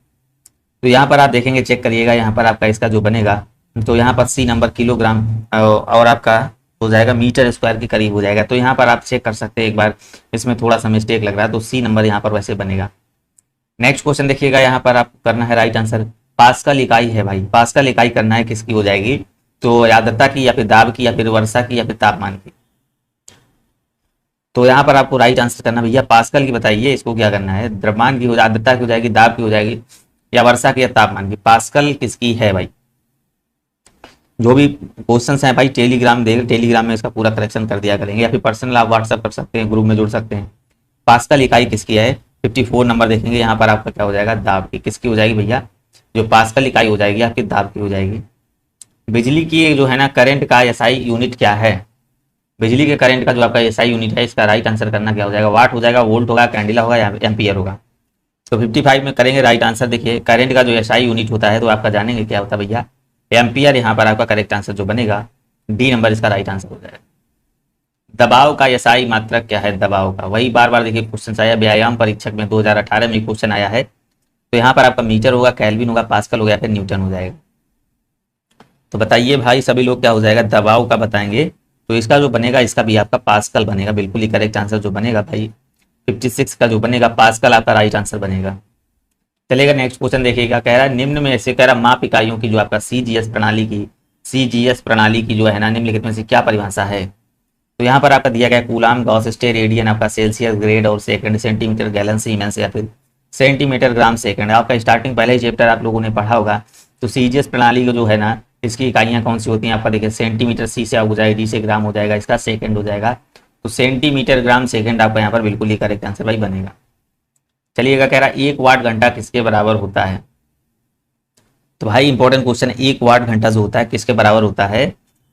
तो यहाँ पर आप देखेंगे, चेक करिएगा, यहाँ पर आपका इसका जो बनेगा, तो यहाँ पर सी नंबर किलोग्राम और आपका हो जाएगा मीटर स्क्वायर के करीब हो जाएगा। तो यहाँ पर आप चेक कर सकते हैं एक बार, इसमें थोड़ा सा मिस्टेक लग रहा है, तो सी नंबर यहाँ पर वैसे बनेगा। नेक्स्ट क्वेश्चन देखिएगा, यहाँ पर आपको करना है राइट आंसर, पास्कल इकाई है भाई, पास्कल इकाई करना है किसकी हो जाएगी, तो आर्द्रता की, या फिर दाब की, या फिर वर्षा की, या फिर तापमान की। तो यहाँ पर आपको राइट आंसर करना भैया पास्कल की, बताइए इसको क्या करना है, द्रव्यमान की हो, आर्द्रता की हो जाएगी, दाब की हो जाएगी, या वर्षा की, या तापमान की। पास्कल किसकी है भाई, जो भी क्वेश्चंस हैं भाई टेलीग्राम देगा, टेलीग्राम में इसका पूरा करेक्शन कर दिया करेंगे, या फिर पर्सनल आप व्हाट्सअप कर सकते हैं, ग्रुप में जुड़ सकते हैं। पास्कल इकाई किसकी है, 54 नंबर देखेंगे, यहाँ पर आपका क्या हो जाएगा, दाब की। किसकी हो जाएगी भैया, जो पास्कल इकाई हो जाएगी आपकी, दाब की हो जाएगी। बिजली की जो है ना करंट का एसआई यूनिट क्या है, बिजली के करंट का जो आपका एसआई यूनिट है, इसका राइट आंसर करना क्या हो जाएगा, वाट हो जाएगा, वोल्ट होगा, कैंडिला होगा या एम्पियर होगा। तो 55 में करेंगे राइट आंसर। देखिए करंट का जो एसआई यूनिट होता है तो आपका जानेंगे क्या होता है भैया, एम्पियर। यहाँ पर आपका करेक्ट आंसर जो बनेगा डी नंबर इसका राइट आंसर हो जाएगा। दबाव का एसआई मात्रक क्या है, दबाव का, वही बार बार देखिए क्वेश्चन आया, व्यायाम परीक्षक में 2018 में क्वेश्चन आया है। तो यहाँ पर आपका मीटर होगा, केल्विन होगा, पास्कल होगा, फिर न्यूटन हो जाएगा। तो बताइए भाई सभी लोग क्या हो जाएगा, दबाव का बताएंगे। तो इसका जो बनेगा इसका भी आपका पास्कल बनेगा, बिल्कुल ही करेक्ट आंसर जो बनेगा भाई 56 का जो बनेगा पास्कल आपका राइट आंसर बनेगा। चलेगा नेक्स्ट क्वेश्चन देखिएगा, कह रहा है निम्न में से कह रहा माप इकाइयों की जो आपका सीजीएस प्रणाली की जो है ना निम्नलिखित में से क्या परिभाषा है। तो यहाँ पर आपका दिया गया कूलाम, गॉस, स्टे, रेडियन, आपका सेल्सियस, ग्रेड और सेकंड, सेंटीमीटर, गैलन, सीमेंस या फिर सेंटीमीटर, ग्राम, सेकंड। आपका स्टार्टिंग पहले ही चैप्टर आप लोगों ने पढ़ा होगा। तो सीजीएस प्रणाली को जो है ना इसकी इकाइयाँ कौन सी होती हैं, आपका देखिए सेंटीमीटर, सी से हो जाएगा, डी से ग्राम हो जाएगा, इसका सेकंड हो जाएगा। तो सेंटीमीटर, ग्राम, सेकंड आपका यहाँ पर बिल्कुल ही करेक्ट आंसर भाई बनेगा। चलिएगा, कह रहा है 1 वाट घंटा किसके बराबर होता है। तो भाई इंपॉर्टेंट क्वेश्चन है, 1 वाट घंटा जो होता है किसके बराबर होता है।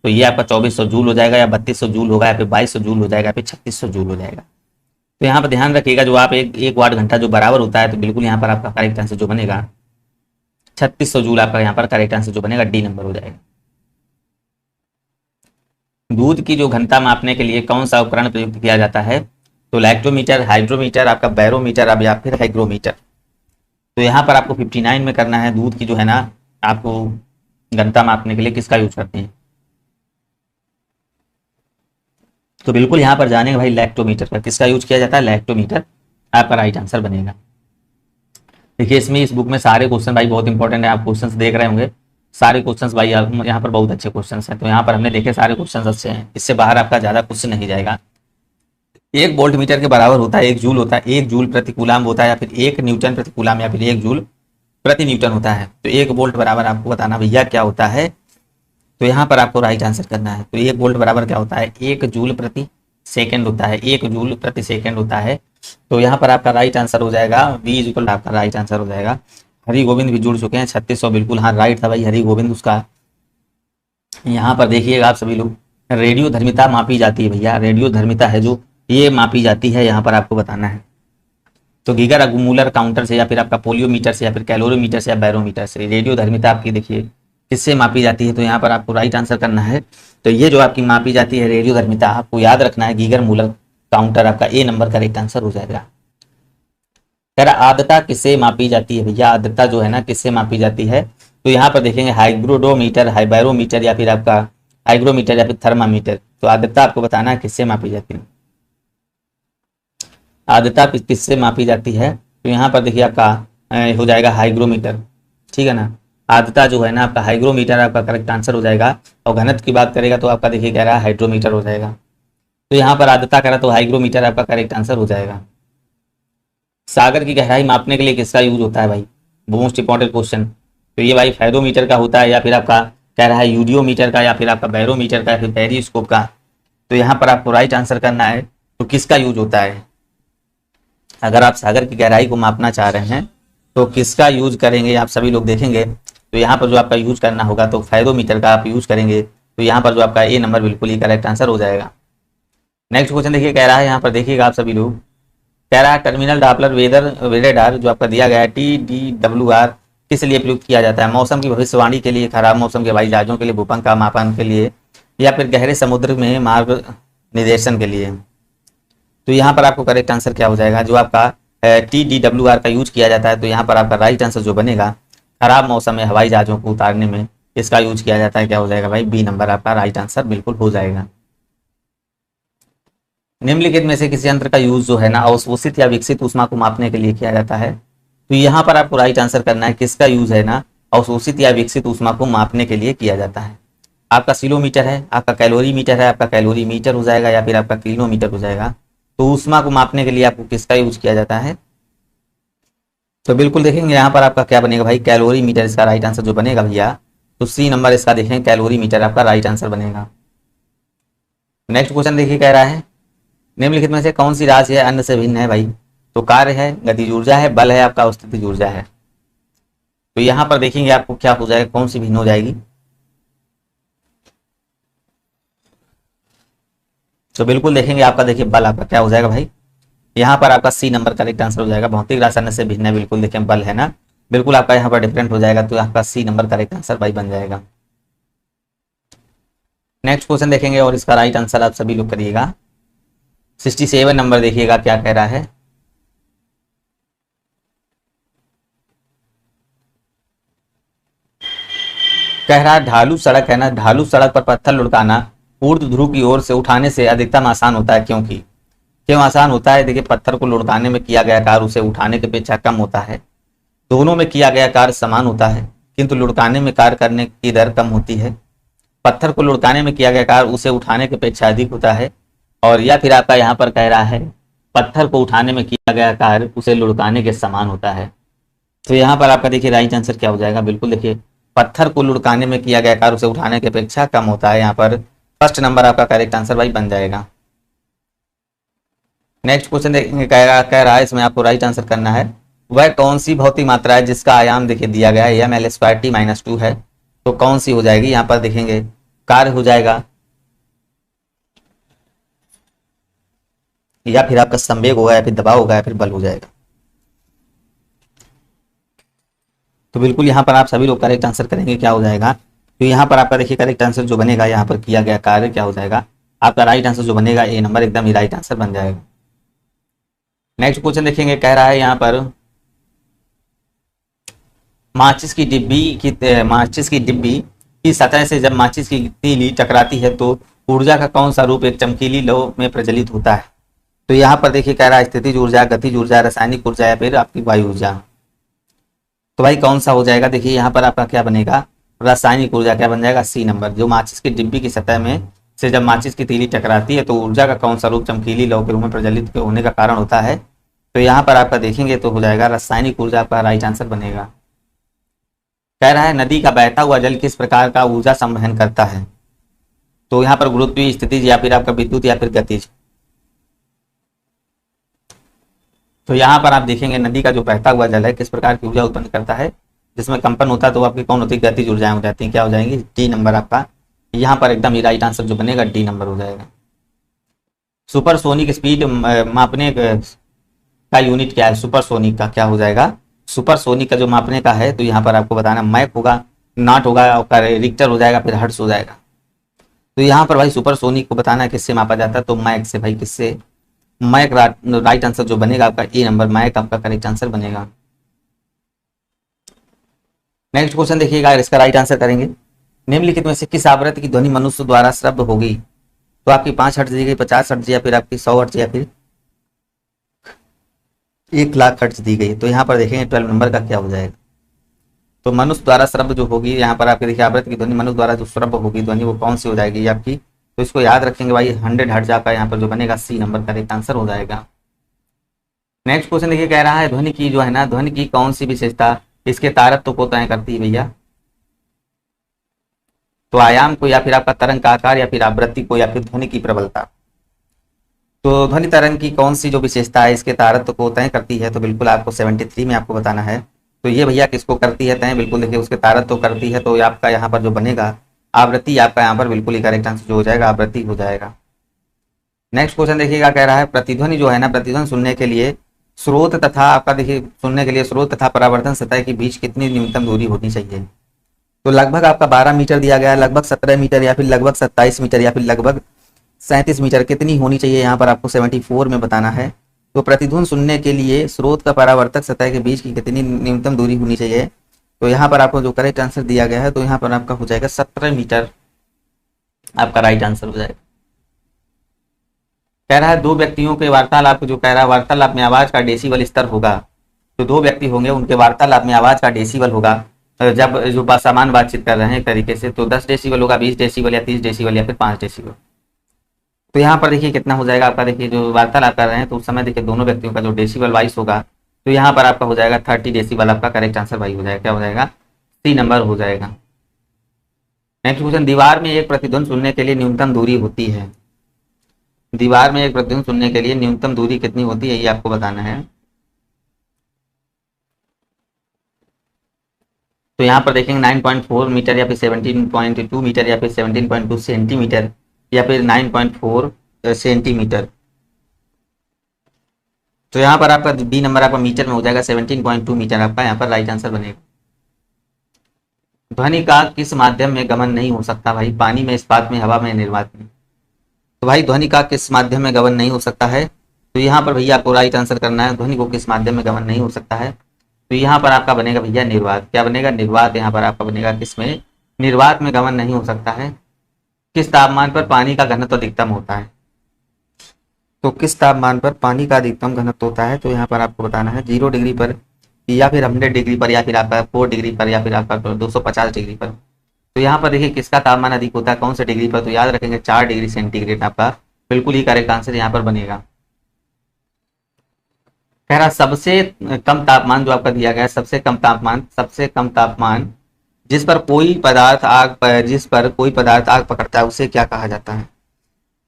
तो ये आपका 2400 जूल हो जाएगा, या 3200 जूल होगा, या फिर 2200 जूल हो जाएगा, या फिर 3600 जूल हो जाएगा। तो यहाँ पर ध्यान रखिएगा, जो आप एक वाट घंटा जो बराबर होता है, तो बिल्कुल यहाँ पर आपका करेक्ट आंसर जो बनेगा 3600 जूल आपका यहाँ पर करेक्ट आंसर जो बनेगा डी नंबर हो जाएगा। दूध की जो घनता मापने के लिए कौन सा उपकरण प्रयुक्त किया जाता है। तो लैक्टोमीटर, हाइड्रोमीटर, आपका बैरोमीटर, अब या फिर हाइग्रोमीटर। तो यहाँ पर आपको 59 में करना है, दूध की जो है ना आपको घनता मापने के लिए किसका यूज करते हैं। तो बिल्कुल यहाँ पर जानेंगे भाई लैक्टोमीटर का, किसका यूज किया जाता है, लैक्टोमीटर आपका राइट आंसर बनेगा। देखिए इसमें इस बुक में सारे क्वेश्चन भाई बहुत इंपॉर्टेंट है, आप क्वेश्चंस देख रहे होंगे, सारे क्वेश्चंस भाई यहाँ पर बहुत अच्छे क्वेश्चंस हैं। तो यहाँ पर हमने देखे सारे क्वेश्चंस अच्छे हैं, इससे बाहर आपका ज्यादा क्वेश्चन नहीं जाएगा। 1 वोल्ट मीटर के बराबर होता है 1 जूल होता है, 1 जूल प्रति कूलाम होता है, या फिर 1 न्यूटन प्रति कूलाम, या फिर 1 जूल प्रति न्यूटन होता है। तो 1 वोल्ट बराबर आपको बताना भैया क्या होता है। तो यहाँ पर आपको राइट आंसर करना है। तो 1 वोल्ट बराबर क्या होता है, 1 जूल प्रति सेकेंड होता है, 1 जूल प्रति सेकेंड होता है। तो यहाँ पर आपका राइट आंसर हो जाएगा बी इक्वल, आपका राइट आंसर हो जाएगा। हरि गोविंद भी जुड़ चुके हैं 3600, बिल्कुल हाँ राइट था भाई हरि गोविंद उसका। यहाँ पर देखिएगा आप सभी लोग, रेडियो धर्मिता मापी जाती है भैया, रेडियो धर्मिता है जो ये मापी जाती है, यहाँ पर आपको बताना है। तो गीगर अगुमूलर काउंटर से, या फिर आपका पोलियोमीटर से, या फिर कैलोरीमीटर से, या बैरोमीटर से रेडियो धर्मिता आपकी देखिए किससे मापी जाती है। तो यहाँ पर आपको राइट आंसर करना है। तो ये जो आपकी मापी जाती है रेडियो धर्मिता, आपको याद रखना है गीगर मूलर काउंटर, आपका ए नंबर करेक्ट आंसर हो जाएगा। कह रहा आर्द्रता किससे मापी जाती है भैया, आर्द्रता जो है ना किससे मापी जाती है। तो यहाँ पर देखेंगे हाइग्रोडोमीटर, बैरोमीटर, या फिर आपका हाइग्रोमीटर, या फिर थर्मामीटर। तो आर्द्रता आपको बताना है किससे मापी जाती है, आर्द्रता किससे मापी जाती है। तो यहाँ पर देखिए आपका हो जाएगा हाइग्रोमीटर, ठीक है ना। आर्द्रता जो है ना आपका हाइग्रोमीटर आपका करेक्ट आंसर हो जाएगा। और घनत्व की बात करेगा तो आपका देखिए कह रहा है हाइड्रोमीटर हो जाएगा। तो यहाँ पर आर्द्रता करा तो हाइग्रोमीटर आपका करेक्ट आंसर हो जाएगा। सागर की गहराई मापने के लिए किसका यूज होता है भाई, मोस्ट इंपॉर्टेंट क्वेश्चन। तो ये भाई फेरोमीटर का होता है, या फिर आपका कह रहा है यूडियोमीटर का, या फिर आपका बैरोमीटर का, या फिर पेरिस्कोप का। तो यहाँ पर आपको राइट आंसर करना है तो किसका यूज होता है। अगर आप सागर की गहराई को मापना चाह रहे हैं तो किसका यूज करेंगे आप सभी लोग देखेंगे। तो यहाँ पर जो आपका यूज करना होगा तो फेरोमीटर का आप यूज करेंगे। तो यहाँ पर जो आपका ए नंबर बिल्कुल ही करेक्ट आंसर हो जाएगा। नेक्स्ट क्वेश्चन देखिए, कह रहा है यहाँ पर देखिएगा आप सभी लोग, कह रहा है टर्मिनल डॉपलर वेदर जो आपका दिया गया है TDWR किस लिए प्रयुक्त किया जाता है। मौसम की भविष्यवाणी के लिए, खराब मौसम के हवाई जहाजों के लिए, भूकंप का मापन के लिए, या फिर गहरे समुद्र में मार्ग निर्देशन के लिए। तो यहाँ पर आपको करेक्ट आंसर क्या हो जाएगा, जो आपका TDWR का यूज किया जाता है। तो यहाँ पर आपका राइट आंसर जो बनेगा, खराब मौसम में हवाई जहाजों को उतारने में इसका यूज किया जाता है, क्या हो जाएगा भाई बी नंबर आपका राइट आंसर बिल्कुल हो जाएगा। निम्नलिखित में से किसी यंत्र का यूज जो है ना अवशोषित या विकसित ऊष्मा को मापने के लिए किया जाता है। तो यहाँ पर आपको राइट आंसर करना है किसका यूज है ना अवशोषित या विकसित ऊष्मा को मापने के लिए किया जाता है। आपका सिलोमीटर है, आपका कैलोरीमीटर है, आपका कैलोरीमीटर हो जाएगा, या फिर आपका किलोमीटर हो जाएगा। तो ऊष्मा को मापने के लिए आपको किसका यूज किया जाता है। तो बिल्कुल देखेंगे यहाँ पर आपका क्या बनेगा भाई, कैलोरीमीटर इसका राइट आंसर जो बनेगा भैया। तो सी नंबर इसका देखें कैलोरीमीटर आपका राइट आंसर बनेगा। नेक्स्ट क्वेश्चन देखिए, कह रहा है निम्नलिखित में से कौन सी राशि है अन्य से भिन्न है भाई। तो कार्य है, गतिज ऊर्जा है, बल है आपका, स्थितिज ऊर्जा है। तो यहां पर देखेंगे आपको क्या हो जाएगा, कौन सी भिन्न हो जाएगी। तो बिल्कुल देखेंगे आपका, देखिए बल आपका क्या हो जाएगा भाई, यहाँ पर आपका सी नंबर करेक्ट आंसर हो जाएगा। भौतिक रासायन से भिन्न है, बिल्कुल देखें बल है ना, बिल्कुल आपका यहाँ पर डिफरेंट हो जाएगा, तो आपका सी नंबर करेक्ट आंसर भाई बन जाएगा। नेक्स्ट क्वेश्चन देखेंगे और इसका राइट आंसर आप सभी लोग करिएगा। 67 नंबर देखिएगा क्या कह रहा है। कह रहा है ढालू सड़क है ना, ढालू सड़क पर पत्थर लुढ़काना ऊर्ध्व ध्रुव की ओर से उठाने से अधिकतम आसान होता है, क्योंकि क्यों आसान होता है। देखिए पत्थर को लुढ़काने में किया गया कार्य उसे उठाने की अपेक्षा कम होता है। दोनों में किया गया कार्य समान होता है, किंतु लुढ़काने में कार्य करने की दर कम होती है। पत्थर को लुढ़काने में किया गया कार्य उसे उठाने की अपेक्षा अधिक होता है। और या फिर आपका यहाँ पर कह रहा है पत्थर को उठाने में किया गया कार्य उसे लुढ़काने के समान होता है। तो यहाँ पर आपका देखिए राइट आंसर क्या हो जाएगा, बिल्कुल देखिए पत्थर को लुढ़काने में किया गया कार्य उसे उठाने की अपेक्षा कम होता है। यहाँ पर फर्स्ट नंबर आपका करेक्ट आंसर भाई बन जाएगा। नेक्स्ट क्वेश्चन देखेंगे, कह रहा है इसमें आपको राइट आंसर करना है। वह कौन सी भौतिक मात्रा है जिसका आयाम देखिए दिया गया है ml²t-2 है। तो कौन सी हो जाएगी, यहाँ पर देखेंगे कार्य हो जाएगा या फिर आपका संवेग होगा या फिर दबाव होगा या फिर बल हो जाएगा। तो बिल्कुल यहाँ पर आप सभी लोग करेक्ट आंसर करेंगे, क्या हो जाएगा। तो यहाँ पर आपका देखिए करेक्ट आंसर जो बनेगा, यहाँ पर किया गया कार्य क्या हो जाएगा, आपका राइट आंसर जो बनेगा ए नंबर एकदम ही राइट आंसर बन जाएगा। नेक्स्ट क्वेश्चन देखेंगे, कह रहा है यहाँ पर माचिस की डिब्बी की सतह से जब माचिस की तीली टकराती है तो ऊर्जा का कौन सा रूप एक चमकीली लौ में प्रज्वलित होता है। तो यहाँ पर देखिए कह रहा है स्थितिज ऊर्जा, गतिज ऊर्जा, रासायनिक ऊर्जा या फिर आपकी वायु ऊर्जा। तो भाई कौन सा हो जाएगा, देखिए यहाँ पर आपका क्या बनेगा, रासायनिक ऊर्जा क्या बन जाएगा, सी नंबर। जो माचिस की डिब्बी की सतह में से जब माचिस की तीली टकराती है तो ऊर्जा का कौन सा रूप चमकीली लौ के रूप में प्रज्वलित होने का कारण होता है। तो यहाँ पर आपका देखेंगे तो हो जाएगा रासायनिक ऊर्जा आपका राइट आंसर बनेगा। कह रहा है नदी का बहता हुआ जल किस प्रकार का ऊर्जा संवहन करता है। तो यहाँ पर गुरुत्वीय, स्थितिज या फिर आपका विद्युत या फिर गतिज। तो यहाँ पर आप देखेंगे नदी का जो बहता हुआ जल है किस प्रकार की ऊर्जा उत्पन्न करता है, जिसमें कंपन होता है, तो आपकी कौन होती है, गतिज ऊर्जाएं हो जाती हैं, क्या हो जाएंगी, डी नंबर आपका यहाँ पर एकदम ही राइट आंसर जो बनेगा डी नंबर हो जाएगा। सुपरसोनिक स्पीड मापने का यूनिट क्या है, सुपरसोनिक का क्या हो जाएगा, सुपरसोनिक का जो मापने का है तो यहाँ पर आपको बताना मैक होगा, नॉट होगा और रिक्टर हो जाएगा, फिर हर्ट्ज हो जाएगा। तो यहाँ पर भाई सुपरसोनिक को बताना किससे मापा जाता है, तो मैक से। भाई किससे, मैक। राइट आंसर जो बनेगा आपका ए नंबर, मैक आपका करेक्ट आंसर बनेगा। नेक्स्ट क्वेश्चन देखिएगा, इसका राइट आंसर करेंगे। निम्नलिखित में से किस आवृत्ति की ध्वनि मनुष्य द्वारा श्रव्य होगी। तो आपकी 5 हर्ट्ज दी गई, 50 हर्ट्ज या फिर आपकी 100 हर्ट्ज या फिर 1,00,000 हर्ट्ज दी गई। तो यहाँ पर देखेंगे 12 नंबर का क्या हो जाएगा। तो मनुष्य द्वारा श्रव्य जो होगी, यहाँ पर आपके देखिए आवृत्ति की ध्वनि मनुष्य द्वारा जो श्रव्य होगी ध्वनि वो कौन सी हो जाएगी आपकी। तो इसको याद रखेंगे भाई, 100 हर्ट्ज आपका यहाँ पर जो बनेगा सी नंबर करेक्ट आंसर हो जाएगा। नेक्स्ट क्वेश्चन देखिए, कह रहा है ध्वनि की जो है ना, ध्वनि की कौन सी विशेषता इसके तारत्व को तय करती है भैया। तो आयाम को या फिर आपका तरंग का आकार या फिर आवृत्ति को या फिर ध्वनि की प्रबलता। तो ध्वनि तरंग की कौन सी जो विशेषता है इसके तारत्व को तय करती है, तो बिल्कुल आपको 73 में आपको बताना है। तो ये भैया किसको करती है तय, बिल्कुल देखिए उसके तारत्व करती है। तो आपका यहाँ पर जो बनेगा आवृत्ति आपका यहाँ पर बिल्कुल ही करेक्ट आंसर जो हो जाएगा आवृत्ति हो जाएगा। नेक्स्ट क्वेश्चन देखिएगा, कह रहा है प्रतिध्वनि जो है ना, प्रतिध्वनि सुनने के लिए स्रोत तथा आपका देखिए सुनने के लिए स्रोत तथा परावर्तन सतह के बीच कितनी न्यूनतम दूरी होनी चाहिए। तो लगभग आपका 12 मीटर दिया गया है, लगभग 17 मीटर या फिर लगभग 27 मीटर या फिर लगभग 37 मीटर कितनी होनी चाहिए, यहाँ पर आपको 74 में बताना है। तो प्रतिध्वनि सुनने के लिए स्रोत का परावर्तक सतह के बीच की कितनी न्यूनतम दूरी होनी चाहिए। तो यहाँ पर आपको जो करेक्ट आंसर दिया गया है तो यहाँ पर आपका हो जाएगा 17 मीटर आपका राइट आंसर हो जाएगा। कह रहा है दो व्यक्तियों के वार्तालाप जो कह रहा है वार्तालाप में आवाज का डेसिबल स्तर होगा। तो दो व्यक्ति होंगे उनके वार्तालाप में आवाज का डेसिबल होगा जब जो सामान बातचीत कर रहे हैं एक तरीके से, तो 10 डेसिबल होगा, 20 डेसिबल या 30 डेसिबल या फिर 5 डेसिबल। तो यहाँ पर देखिए कितना हो जाएगा आपका, देखिए जो वार्तालाप कर रहे हैं तो उस समय देखिए दोनों व्यक्तियों का जो डेसिबल वाइस होगा तो यहाँ पर आपका हो जाएगा 30 डेसिबल आपका करेक्ट आंसर भाई हो जाएगा, क्या हो जाएगा सी नंबर हो जाएगा। नेक्स्ट क्वेश्चन, दीवार में एक प्रतिध्वनि सुनने के लिए न्यूनतम दूरी होती है। दीवार में एक प्रतिध्वनि सुनने के लिए न्यूनतम दूरी कितनी होती है ये आपको बताना है। तो यहाँ पर देखेंगे 9.4 मीटर या फिर 17.2 मीटर या फिर 17.2 सेंटीमीटर या फिर 9.4 सेंटीमीटर। तो यहाँ पर आपका बी नंबर आपका मीटर में हो जाएगा, 17.2 मीटर आपका यहाँ पर राइट आंसर बनेगा। ध्वनि का किस माध्यम में गमन नहीं हो सकता भाई? पानी में, इस्पात में, हवा में, निर्वात में। तो भाई ध्वनि का किस माध्यम में गमन नहीं हो सकता है? तो यहाँ पर भैया आपको राइट आंसर करना है, ध्वनि को किस माध्यम में गमन नहीं हो सकता है। तो यहाँ पर आपका बनेगा भैया निर्वात। क्या बनेगा? निर्वात। यहाँ पर आपका बनेगा किसमें? निर्वात में गमन नहीं हो सकता है। किस तापमान पर पानी का घनत्व अधिकतम होता है? तो किस तापमान पर पानी का अधिकतम घनत्व होता है? तो यहाँ पर आपको बताना है 0 डिग्री पर या फिर 100 डिग्री पर या फिर आपका 4 डिग्री पर या फिर आपका 250 डिग्री पर। तो यहाँ पर देखिए किसका तापमान अधिक होता है, कौन से डिग्री पर? तो याद रखेंगे 4 डिग्री सेंटीग्रेड आपका बिल्कुल ही करेक्ट आंसर यहाँ पर बनेगा। कह रहा सबसे कम तापमान जो आपका दिया गया है, सबसे कम तापमान जिस पर कोई पदार्थ आग पकड़ता है उसे क्या कहा जाता है?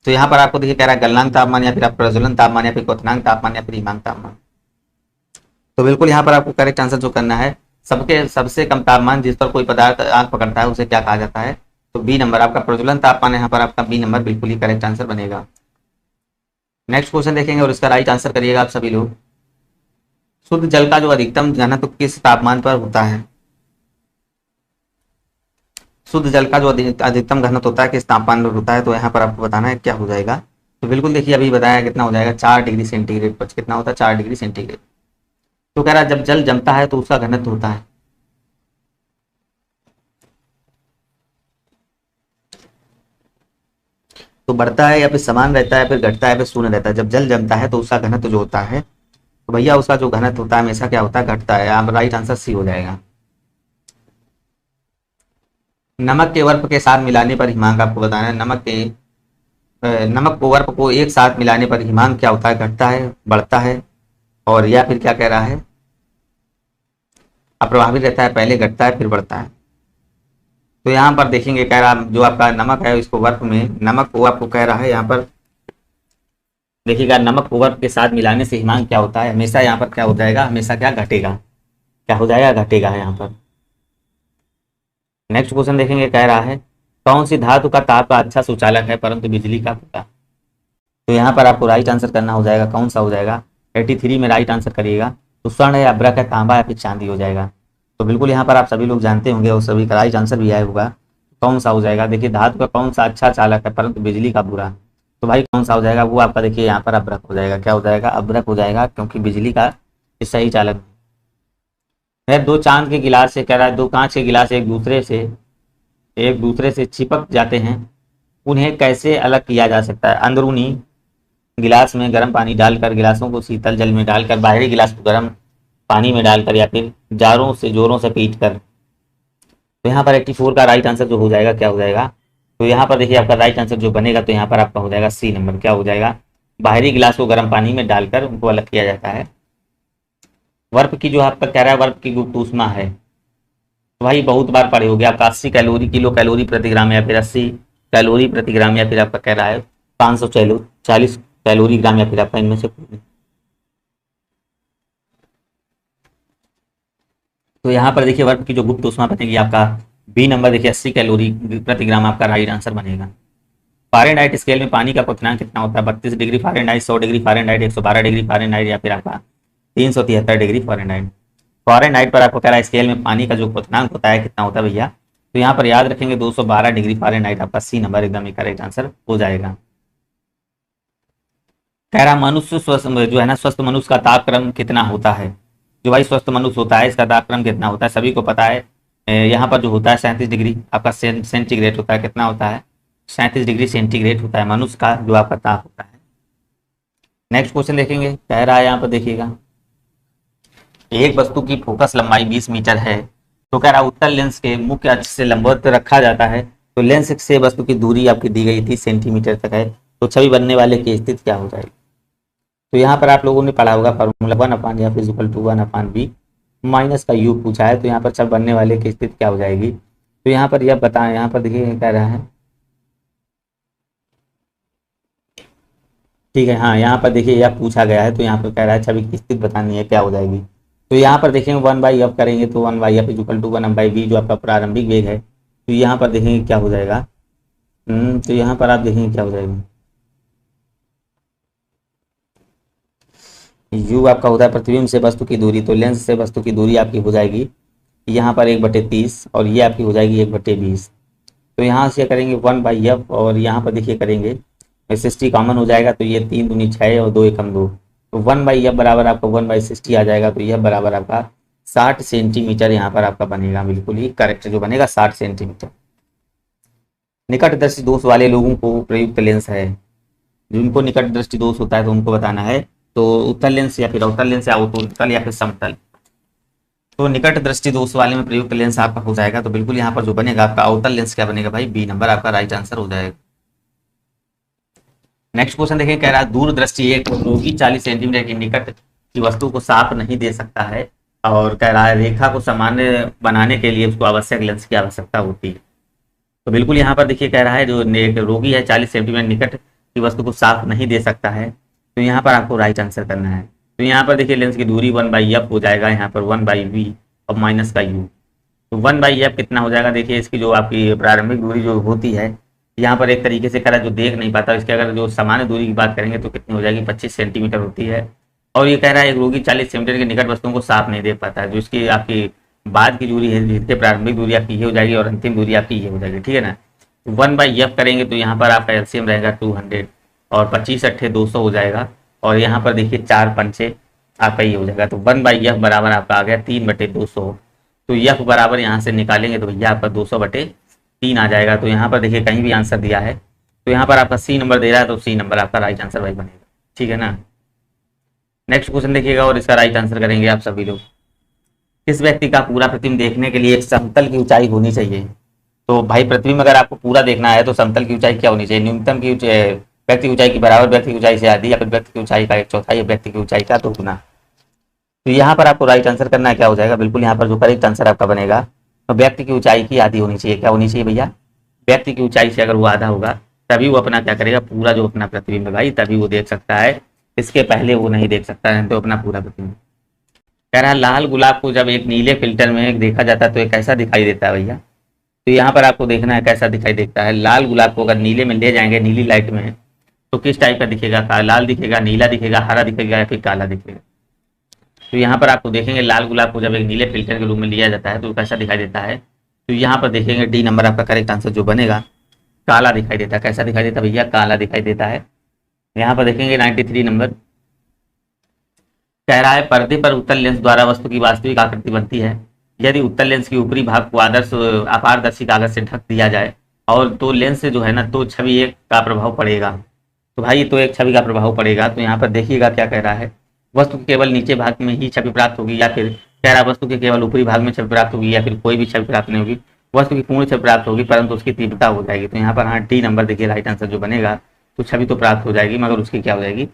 तो यहाँ पर आपको देखिए कह रहा है गलनांक तापमान या फिर आप प्रज्वलन तापमान या फिर क्वथनांक तापमान या फिर हिमांक तापमान। तो बिल्कुल यहाँ पर आपको करेक्ट आंसर जो करना है, सबसे कम तापमान जिस पर कोई पदार्थ आग पकड़ता है उसे क्या कहा जाता है? तो बी नंबर आपका प्रज्वलन तापमान, यहाँ पर आपका बी नंबर बिल्कुल ही करेक्ट आंसर बनेगा। नेक्स्ट क्वेश्चन देखेंगे और इसका राइट आंसर करिएगा आप सभी लोग। शुद्ध जल का जो अधिकतम घनत्व किस तापमान पर होता है? शुद्ध जल का जो अधिकतम घनत्व होता है किस तापमान पर होता है? तो यहाँ पर आपको बताना है क्या हो जाएगा। तो बिल्कुल देखिए अभी बताया कितना हो जाएगा, 4 डिग्री सेंटीग्रेड पर। कितना होता है? 4 डिग्री सेंटीग्रेड। तो कह रहा है जब जल जमता है तो उसका घनत्व होता है, तो बढ़ता है या फिर समान रहता है, फिर घटता है, फिर शून्य रहता है। जब जल जमता है तो उसका घनत्व जो होता है, तो भैया उसका जो घनत्व होता है हमेशा क्या होता है? घटता है। यहाँ राइट आंसर सी हो जाएगा। नमक के बर्फ के साथ मिलाने पर हिमांक आपको बताना है। नमक को बर्फ को एक साथ मिलाने पर हिमांक क्या होता है? घटता है, बढ़ता है, और या फिर क्या कह रहा है? अप्रभावित रहता है, पहले घटता है फिर बढ़ता है। तो यहाँ पर देखेंगे कह रहा जो आपका नमक है इसको बर्फ में, नमक को आपको कह रहा है यहाँ पर देखिएगा, नमक को बर्फ के साथ मिलाने से हिमांक क्या होता है? हमेशा यहाँ पर क्या हो जाएगा? हमेशा क्या घटेगा? क्या हो जाएगा? घटेगा यहाँ पर। नेक्स्ट क्वेश्चन देखेंगे, कह रहा है कौन सी धातु का ताप का अच्छा सुचालक है परंतु बिजली का बुरा? तो यहाँ पर आपको राइट आंसर करना हो जाएगा, कौन सा हो जाएगा? 83 में राइट आंसर करिएगा। तो स्वर्ण है, अभ्रक है, तांबा या फिर चांदी हो जाएगा। तो बिल्कुल यहाँ पर आप सभी लोग जानते होंगे और सभी का राइट आंसर भी आया होगा। कौन सा हो जाएगा? देखिए धातु का कौन सा अच्छा चालक है परंतु बिजली का बुरा? तो भाई कौन सा हो जाएगा? वो आपका देखिए यहाँ पर अभ्रक हो जाएगा। क्या हो जाएगा? अभ्रक हो जाएगा, क्योंकि बिजली का सही चालक है। दो चांद के गिलास से, कह रहा है दो कांच के गिलास एक दूसरे से चिपक जाते हैं, उन्हें कैसे अलग किया जा सकता है? अंदरूनी गिलास में गर्म पानी डालकर, गिलासों को शीतल जल में डालकर, बाहरी गिलास को गर्म पानी में डालकर, या फिर जोरों से पीट कर। तो यहाँ पर 84 का राइट आंसर जो हो जाएगा क्या हो जाएगा? तो यहाँ पर देखिए आपका राइट आंसर जो बनेगा, तो यहाँ पर आपका हो जाएगा सी नंबर। क्या हो जाएगा? बाहरी गिलास को गर्म पानी में डालकर उनको अलग किया जाता है। वर्प की जो आपका कह रहा है वर्प की गुप्त ऊष्मा है, तो भाई बहुत बार पढ़े हो गया आपका 80 कैलोरी किलो कैलोरी प्रति ग्राम, या फिर 80 कैलोरी प्रति ग्राम, या फिर आपका कह रहा है 540 कैलोरी ग्राम, या फिर आपका इनमें से कोई नहीं। तो यहाँ पर देखिए वर्प की जो गुप्त ऊष्मा बनेगी आपका बी नंबर, देखिए 80 कैलोरी प्रति ग्राम आपका राइट आंसर बनेगा। फारेनहाइट स्केल में पानी का क्वथनांक कितना होता है? 32 degree Fahrenheit, 100 degree Fahrenheit, 112 degree Fahrenheit, या फिर आपका 373 डिग्री फारेनहाइट। फारेनहाइट पर आपको कह रहा है स्केल में पानी का जो क्वथनांक होता है कितना होता है भैया? तो यहाँ पर याद रखेंगे 212 डिग्री फारेनहाइट आपका सी नंबर एकदम करेक्ट आंसर हो जाएगा। कह रहा मनुष्य स्वस्थ जो है ना, स्वस्थ मनुष्य का तापक्रम कितना होता है? जो भाई स्वस्थ मनुष्य होता है इसका तापक्रम कितना होता है? सभी को पता है। यहाँ पर जो होता है 37 डिग्री आपका सेंटीग्रेड होता है। कितना होता है? 37 डिग्री सेंटीग्रेड होता है मनुष्य का जो आपका ताप होता है। नेक्स्ट क्वेश्चन देखेंगे, कह रहा है यहाँ पर देखिएगा एक वस्तु की फोकस लंबाई 20 मीटर है, तो कह रहा उत्तल लेंस के मुख्य अक्ष से लंबवत रखा जाता है, तो लेंस से वस्तु की दूरी आपकी दी गई 30 सेंटीमीटर तक है, तो छवि बनने वाले की स्थिति क्या हो जाएगी? तो यहाँ पर आप लोगों ने पढ़ा होगा फॉर्मूला 1/f=1/b माइनस का u पूछा है, तो यहाँ पर छवि बनने वाले की स्थिति क्या हो जाएगी? तो यहाँ पर यह बताएं, यहाँ पर देखिए कह रहा है ठीक है, हाँ यहाँ पर देखिए यह पूछा गया है, तो यहाँ पर कह रहा है छवि की स्थिति बतानी है क्या हो जाएगी? तो यहाँ पर देखेंगे 1/f करेंगे तो 1/f इक्वल टू 1/v जो आपका प्रारंभिक वेग है। तो यहाँ पर देखेंगे क्या हो जाएगा। तो यहाँ पर आप देखेंगे क्या हो जाएगा। u आपका होता है प्रतिबिंब से वस्तु की दूरी, तो लेंस से वस्तु की दूरी आपकी हो जाएगी यहाँ पर 1/30 और ये आपकी हो जाएगी 1/20। तो यहाँ से करेंगे 1/f और यहाँ पर देखिए करेंगे 60 कॉमन हो जाएगा, तो ये 3 दूनी 6 और 2 एकम 2, तो 1/f बराबर आपका 1/60 आ जाएगा। तो यह बराबर आपका 60 सेंटीमीटर यहाँ पर आपका बनेगा, बिल्कुल ही करेक्ट जो बनेगा 60 सेंटीमीटर। निकट दृष्टि दोष वाले लोगों को प्रयुक्त लेंस है, जिनको निकट दृष्टि दोष होता है तो उनको बताना है। तो उत्तल लेंस या फिर अवतल लेंस या अवतल या फिर समतल। तो निकट दृष्टि दोष वाले में प्रयुक्त लेंस आपका हो जाएगा, तो बिल्कुल यहाँ पर जो बनेगा आपका अवतल लेंस क्या बनेगा भाई, बी नंबर आपका राइट आंसर हो जाएगा। नेक्स्ट क्वेश्चन देखिए, कह रहा है दूरदृष्टि एक रोगी 40 सेंटीमीटर की निकट की वस्तु को साफ नहीं दे सकता है और कह रहा है रेखा को सामान्य बनाने के लिए उसको आवश्यक लेंस की आवश्यकता होती है। तो बिल्कुल यहाँ पर देखिए कह रहा है जो एक रोगी है 40 सेंटीमीटर निकट की वस्तु को साफ नहीं दे सकता है, तो यहाँ पर आपको राइट आंसर करना है। तो यहाँ पर देखिए लेंस की दूरी 1/f हो जाएगा, यहाँ पर 1/v और माइनस का u। तो 1/f कितना हो जाएगा, देखिए इसकी जो आपकी प्रारंभिक दूरी जो होती है यहाँ पर एक तरीके से करा जो देख नहीं पाता, इसके अगर जो सामान्य दूरी की बात करेंगे तो कितनी हो जाएगी 25 सेंटीमीटर होती है। और ये कह रहा है एक रोगी 40 सेंटीमीटर के निकट वस्तुओं को साफ नहीं देख पाता है, जो इसकी आपकी बाद की दूरी है जिसके प्रारंभिक दूरी आपकी ये हो जाएगी और अंतिम दूरी आपकी ये हो जाएगी, ठीक है ना। 1/f करेंगे तो यहाँ पर आपका एलसीएम रहेगा 200 और 25 अट्ठे 200 हो जाएगा और यहाँ पर देखिए 4 पंचे आपका ये हो जाएगा। तो 1/f बराबर आपका आ गया 3/200। तो f बराबर यहाँ से निकालेंगे तो भैया आपका 200/3 आ जाएगा। तो यहाँ पर देखिए कहीं भी आंसर दिया है तो यहाँ पर आपका सी नंबर दे रहा है, तो सी नंबर आपका राइट आंसर भाई बनेगा, ठीक है ना। नेक्स्ट क्वेश्चन देखिएगा और इसका राइट आंसर करेंगे आप सभी लोग। किस व्यक्ति का पूरा प्रतिबिंब देखने के लिए एक समतल की ऊंचाई होनी चाहिए। तो भाई प्रतिबिंब अगर आपको पूरा देखना है तो समतल की ऊंचाई क्या होनी चाहिए, न्यूनतम की व्यक्ति की ऊंचाई की बराबर, व्यक्ति की ऊंचाई से आधी, या फिर व्यक्ति की ऊंचाई का 1/4 व्यक्ति की ऊंचाई का 2 गुना। तो यहाँ पर आपको राइट आंसर करना है, क्या हो जाएगा, बिल्कुल यहाँ पर जो करेक्ट आंसर आपका बनेगा तो व्यक्ति की ऊंचाई की आधी होनी चाहिए। क्या होनी चाहिए भैया, व्यक्ति की ऊंचाई से अगर वो आधा होगा तभी वो अपना क्या करेगा, पूरा जो अपना प्रतिबिंब है भाई तभी वो देख सकता है, इसके पहले वो नहीं देख सकता है तो अपना पूरा प्रतिबिंब। कह रहा है लाल गुलाब को जब एक नीले फिल्टर में देखा जाता है तो ये कैसा दिखाई देता है भैया। तो यहाँ पर आपको देखना है कैसा दिखाई देता है। लाल गुलाब को अगर नीले में ले जाएंगे, नीली लाइट में, तो किस टाइप का दिखेगा, लाल दिखेगा, नीला दिखेगा, हरा दिखेगा या फिर काला दिखेगा। तो यहाँ पर आपको देखेंगे लाल गुलाब को जब एक नीले फिल्टर के रूप में लिया जाता है तो कैसा दिखाई देता है। तो यहाँ पर देखेंगे डी नंबर आपका करेक्ट आंसर जो बनेगा, काला दिखाई देता है। कैसा दिखाई देता है भैया, काला दिखाई देता है। यहाँ पर देखेंगे 93 नंबर, कह रहा है पर्दे पर उत्तल लेंस द्वारा वस्तु की वास्तविक आकृति बनती है यदि उत्तल लेंस के ऊपरी भाग को आदर्श अपारदर्शी कागज से ढक दिया जाए और तो लेंस से जो है ना तो छवि एक का प्रभाव पड़ेगा। तो भाई तो एक छवि का प्रभाव पड़ेगा। तो यहाँ पर देखिएगा क्या कह रहा है, वस्तु के केवल नीचे भाग में ही छवि प्राप्त होगी, या फिर कह रहा है वस्तु के केवल ऊपरी भाग में छवि प्राप्त होगी, या फिर कोई भी छवि प्राप्त नहीं होगी, वस्तु की पूर्ण छवि प्राप्त होगी परंतु उसकी तीव्रता हो जाएगी। तो यहाँ पर हाँ डी नंबर देखिए राइट आंसर जो बनेगा, तो छवि तो प्राप्त हो जाएगी मगर उसकी क्या हो जाएगी,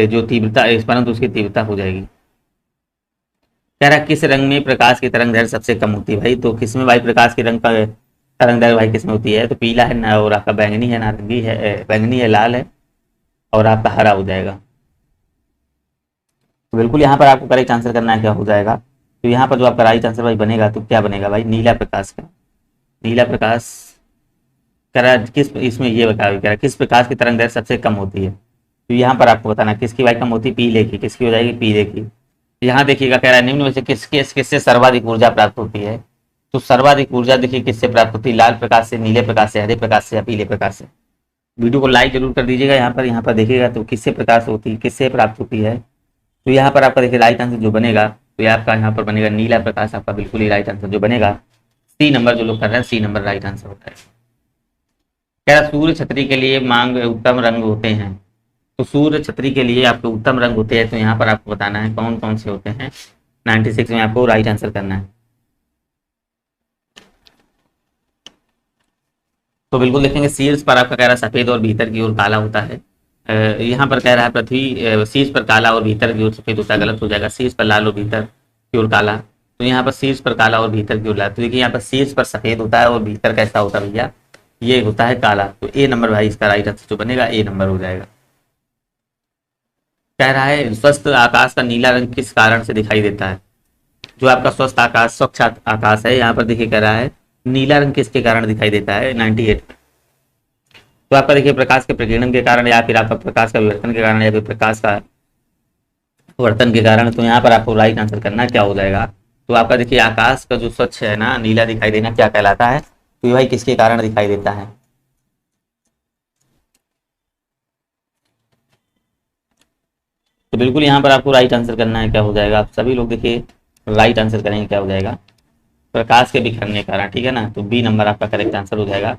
जो तीव्रता, परंतु उसकी तीव्रता हो जाएगी। कह रहा किस रंग में प्रकाश की तरंग दैर्घ्य सबसे कम होती है भाई। तो किसमें भाई प्रकाश की रंग का तरंग दैर्घ्य भाई किसमें होती है, तो पीला है ना, और आपका बैंगनी है, नारंगी है, बैंगनी है, लाल है और आपका हरा हो जाएगा। तो बिल्कुल यहाँ पर आपको करेक्ट आंसर करना है, क्या हो जाएगा। तो यहाँ पर जो आपका राइट आंसर भाई बनेगा तो क्या बनेगा भाई, नीला प्रकाश का। नीला प्रकाश कह रहा किस, इसमें ये बता कह रहा किस प्रकाश की तरंग दैर्घ्य सबसे कम होती है। तो यहाँ पर आपको बताना किसकी भाई कम होती है, पीले की। किसकी हो जाएगी, पीले की। यहाँ देखिएगा कह रहा है निम्न में से किससे सर्वाधिक ऊर्जा प्राप्त होती है। तो सर्वाधिक ऊर्जा देखिए किससे प्राप्त होती है, लाल प्रकाश से, नीले प्रकाश से, हरे प्रकाश से या पीले प्रकाश से। वीडियो को लाइक जरूर कर दीजिएगा। यहाँ पर देखिएगा तो किससे प्रकाश होती है, किससे प्राप्त होती है। तो यहाँ पर आपका देखिए राइट आंसर जो बनेगा तो ये आपका यहाँ पर बनेगा नीला प्रकाश, आपका बिल्कुल ही राइट आंसर जो बनेगा सी नंबर। जो लोग कर रहे हैं सी नंबर राइट आंसर होता है। क्या सूर्य छतरी के लिए मांग उत्तम रंग होते हैं। तो सूर्य छतरी के लिए आपके उत्तम रंग होते हैं, तो यहाँ पर आपको बताना है कौन कौन से होते हैं। 96 में आपको राइट आंसर करना है। तो बिल्कुल देखेंगे शीर्ष पर आपका कह रहा है सफेद और भीतर की ओर काला होता है। यहाँ पर कह रहा है पृथ्वी शीर्ष पर काला और भीतर की ओर सफेद होता है, गलत हो जाएगा। शीर्ष पर लाल और भीतर की ओर काला। तो यहाँ पर शीर्ष पर काला और भीतर की ओर लाल। तो देखिए यहाँ पर शीर्ष पर सफेद होता है और भीतर कैसा होता है भैया, ये होता है काला। तो ए नंबर भाई इसका राइट आंसर जो बनेगा ए नंबर हो जाएगा। कह रहा है स्वस्थ आकाश का नीला रंग किस कारण से दिखाई देता है। जो आपका स्वच्छ आकाश है, यहाँ पर देखिए कह रहा है नीला रंग किसके कारण दिखाई देता है 98। तो आपका देखिए प्रकाश के प्रकीर्णन के कारण, या फिर आपका प्रकाश का विवर्तन के कारण, या फिर प्रकाश का वर्तन के कारण। तो यहाँ पर आपको राइट आंसर करना क्या हो जाएगा। तो आपका देखिए आकाश का जो स्वच्छ है ना, नीला दिखाई देना क्या कहलाता है, तो ये भाई किसके कारण दिखाई देता है। तो बिल्कुल यहाँ पर आपको राइट आंसर करना है, क्या हो जाएगा। आप सभी लोग देखिए राइट आंसर करेंगे, क्या हो जाएगा, प्रकाश के बिखरने के कारण, ठीक है ना। तो बी नंबर आपका करेक्ट आंसर हो जाएगा।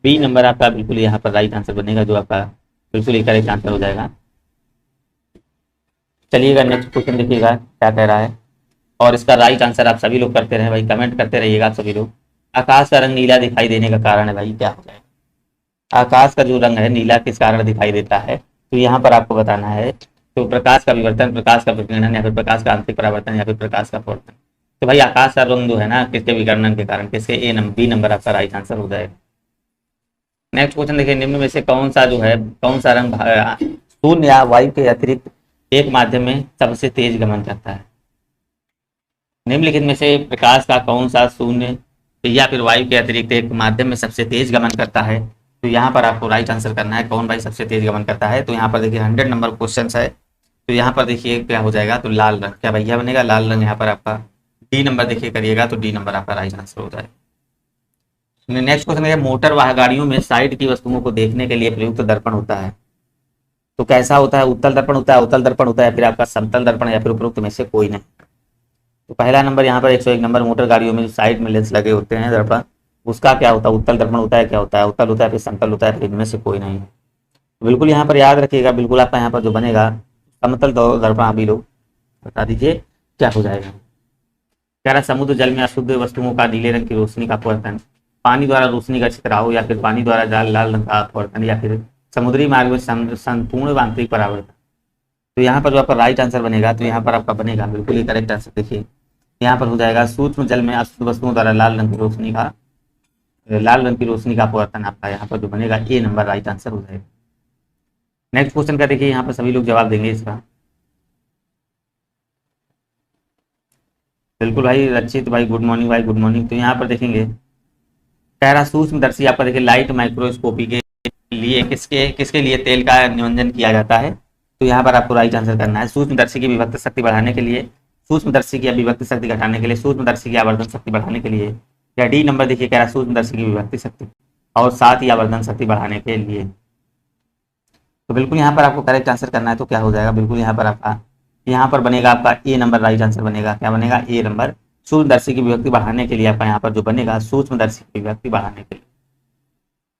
बी नंबर आपका बिल्कुल यहाँ पर राइट आंसर बनेगा, जो आपका बिल्कुल ही करेक्ट आंसर हो जाएगा। चलिएगा नेक्स्ट क्वेश्चन देखिएगा क्या कह रहा है, और इसका राइट आंसर आप सभी लोग करते रहे भाई, कमेंट करते रहिएगा आप सभी लोग। आकाश का रंग नीला दिखाई देने का कारण है भाई, क्या हो जाएगा। आकाश का जो रंग है नीला किस कारण दिखाई देता है, तो यहाँ पर आपको बताना है। तो प्रकाश का विवर्तन, प्रकाश का विकिरण, या फिर प्रकाश का आंतरिक परावर्तन, या फिर प्रकाश का अपवर्तन। तो भाई आकाश का रंग जो है ना किसके विकर्ण के कारण, किसके, ए नंबर, बी नंबर आपका राइट आंसर हो जाएगा। नेक्स्ट क्वेश्चन देखिए, निम्न में से कौन सा जो है, कौन सा रंग शून्य या वायु के अतिरिक्त एक माध्यम में सबसे तेज गमन करता है। निम्नलिखित में से प्रकाश का कौन सा शून्य या फिर वायु के अतिरिक्त एक माध्यम में सबसे तेज गमन करता है। तो यहाँ पर आपको राइट आंसर करना है, कौन भाई सबसे तेज गमन करता है। तो यहाँ पर देखिए 100 नंबर क्वेश्चन है। तो यहाँ पर देखिए क्या हो जाएगा, तो लाल रंग, क्या भैया बनेगा, लाल रंग। यहाँ पर आपका डी नंबर देखिए करिएगा, तो डी नंबर आपका राइट आंसर हो जाएगा। नेक्स्ट क्वेश्चन है, मोटर वाहन गाड़ियों में साइड की वस्तुओं को देखने के लिए प्रयुक्त दर्पण होता है। तो कैसा होता है, उत्तल दर्पण होता है, अवतल दर्पण होता है, फिर आपका समतल दर्पण, या फिर उपरोक्त में से कोई नहीं। तो पहला नंबर यहाँ पर 101 नंबर, मोटर गाड़ियों में जो साइड में लेंस लगे होते हैं दर्पण, उसका क्या होता है, उत्तल दर्पण होता है, क्या होता है, उत्तल होता है, फिर समतल होता है, फिर इनमें से कोई नहीं। तो बिल्कुल यहाँ पर याद रखिएगा, बिल्कुल आपका यहाँ पर जो बनेगा समतल दर्पण, अभी लोग बता दीजिए क्या हो जाएगा। कह रहा समुद्र जल में अशुद्ध वस्तुओं का नीले रंग की रोशनी का अपवर्तन, पानी द्वारा रोशनी का छितराव, या फिर पानी द्वारा लाल रंग का अपवर्तन, या फिर समुद्री मार्ग में संपूर्ण आंतरिक परावर्तन। तो यहाँ पर जो आपका राइट आंसर बनेगा, तो यहाँ पर आपका बनेगा बिल्कुल ही करेक्ट आंसर। देखिए यहाँ पर हो जाएगा सूक्ष्म जल में अशुद्ध वस्तुओं द्वारा लाल रंग की रोशनी का अपवर्तन, आपका यहाँ पर जो बनेगा ए नंबर राइट आंसर हो जाएगा। नेक्स्ट क्वेश्चन का देखिए, यहाँ पर सभी लोग जवाब देंगे इसका। बिल्कुल भाई रचित भाई, गुड मॉर्निंग भाई, गुड मॉर्निंग। तो यहाँ पर देखेंगे कह रहा सूक्ष्मदर्शी आपका देखिए लाइट माइक्रोस्कोपी के लिए किसके किसके लिए तेल का नियोजन किया जाता है। तो यहाँ पर आपको राइट आंसर करना है, सूक्ष्मदर्शी की विभक्त शक्ति बढ़ाने के लिए, सूक्ष्मदर्शी की अभिव्यक्ति शक्ति घटाने के लिए, सूक्ष्मदर्शी की आवर्धन शक्ति बढ़ाने के लिए, या डी नंबर देखिए कह रहा है सूक्ष्मदर्शी की विभक्ति शक्ति और साथ ही आवर्धन शक्ति बढ़ाने के लिए। तो बिल्कुल यहाँ पर आपको करेक्ट आंसर करना है, तो क्या हो जाएगा, बिल्कुल यहाँ पर आपका यहाँ पर बनेगा आपका ए नंबर राइट आंसर बनेगा, क्या बनेगा, ए नंबर। सूक्ष्मदर्शी की विभक्ति बढ़ाने के लिए आपका यहाँ पर जो बनेगा सूक्ष्मदर्शी की विभक्ति बढ़ाने के लिए।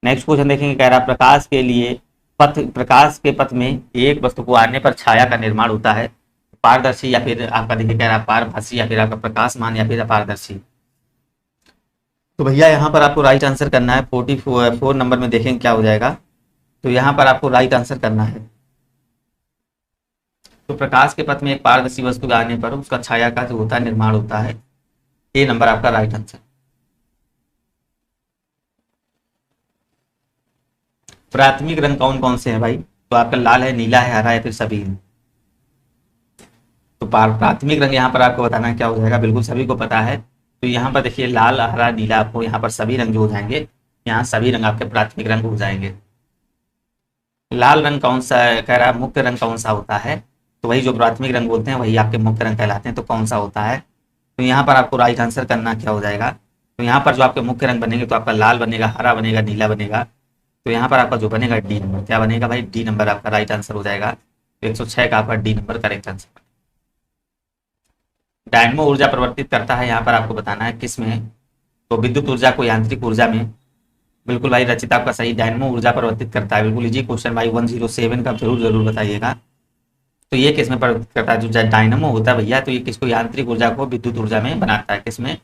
नेक्स्ट क्वेश्चन देखेंगे, कह रहा प्रकाश के पथ में एक वस्तु को आने पर छाया का निर्माण होता है, पारदर्शी, या फिर आपका देखिए कह रहा पारभासी, या फिर आपका प्रकाशमान, या फिर अपारदर्शी। तो भैया यहाँ पर आपको राइट आंसर करना है, 44 नंबर में देखेंगे क्या हो जाएगा। तो यहाँ पर आपको राइट आंसर करना है, तो प्रकाश के पथ में एक पारदर्शी वस्तु के आने पर उसका छाया का जो होता है निर्माण होता है, ए नंबर आपका राइट आंसर। प्राथमिक रंग कौन कौन से हैं भाई, तो आपका लाल है, नीला है, हरा है, फिर सभी है। तो प्राथमिक रंग यहाँ पर आपको बताना है क्या हो जाएगा, बिल्कुल सभी को पता है। तो यहाँ पर देखिए लाल, हरा, नीला, आपको यहाँ पर सभी रंग जो हो जाएंगे, यहाँ सभी रंग आपके प्राथमिक रंग हो जाएंगे। लाल रंग कौन सा कह रहा है, मुख्य रंग कौन सा होता है, तो वही जो प्राथमिक रंग बोलते हैं वही आपके मुख्य रंग कहलाते हैं। तो कौन सा होता है, तो यहाँ पर आपको राइट आंसर करना क्या हो जाएगा। तो यहाँ पर जो आपके मुख्य रंग बनेंगे, तो आपका लाल बनेगा, हरा बनेगा, नीला बनेगा। तो यहाँ पर आपका जो बनेगा डी नंबर, क्या बनेगा भाई, डी नंबर आपका राइट आंसर हो जाएगा। तो 106 का आपका D number correct answer. Dynamo ऊर्जा परिवर्तित करता है, यहाँ पर आपको बताना है किस में, तो विद्युत ऊर्जा को यांत्रिक ऊर्जा में। बिल्कुल भाई रचित आपका सही, डायनमो ऊर्जा परिवर्तित करता है, बिल्कुल इजी क्वेश्चन भाई, 107 का जरूर बताइएगा। तो ये किस में परिवर्तित करता है, जो डायनमो होता है भैया, तो ये किसको, यांत्रिक ऊर्जा को विद्युत ऊर्जा में बनाता है, किसमें,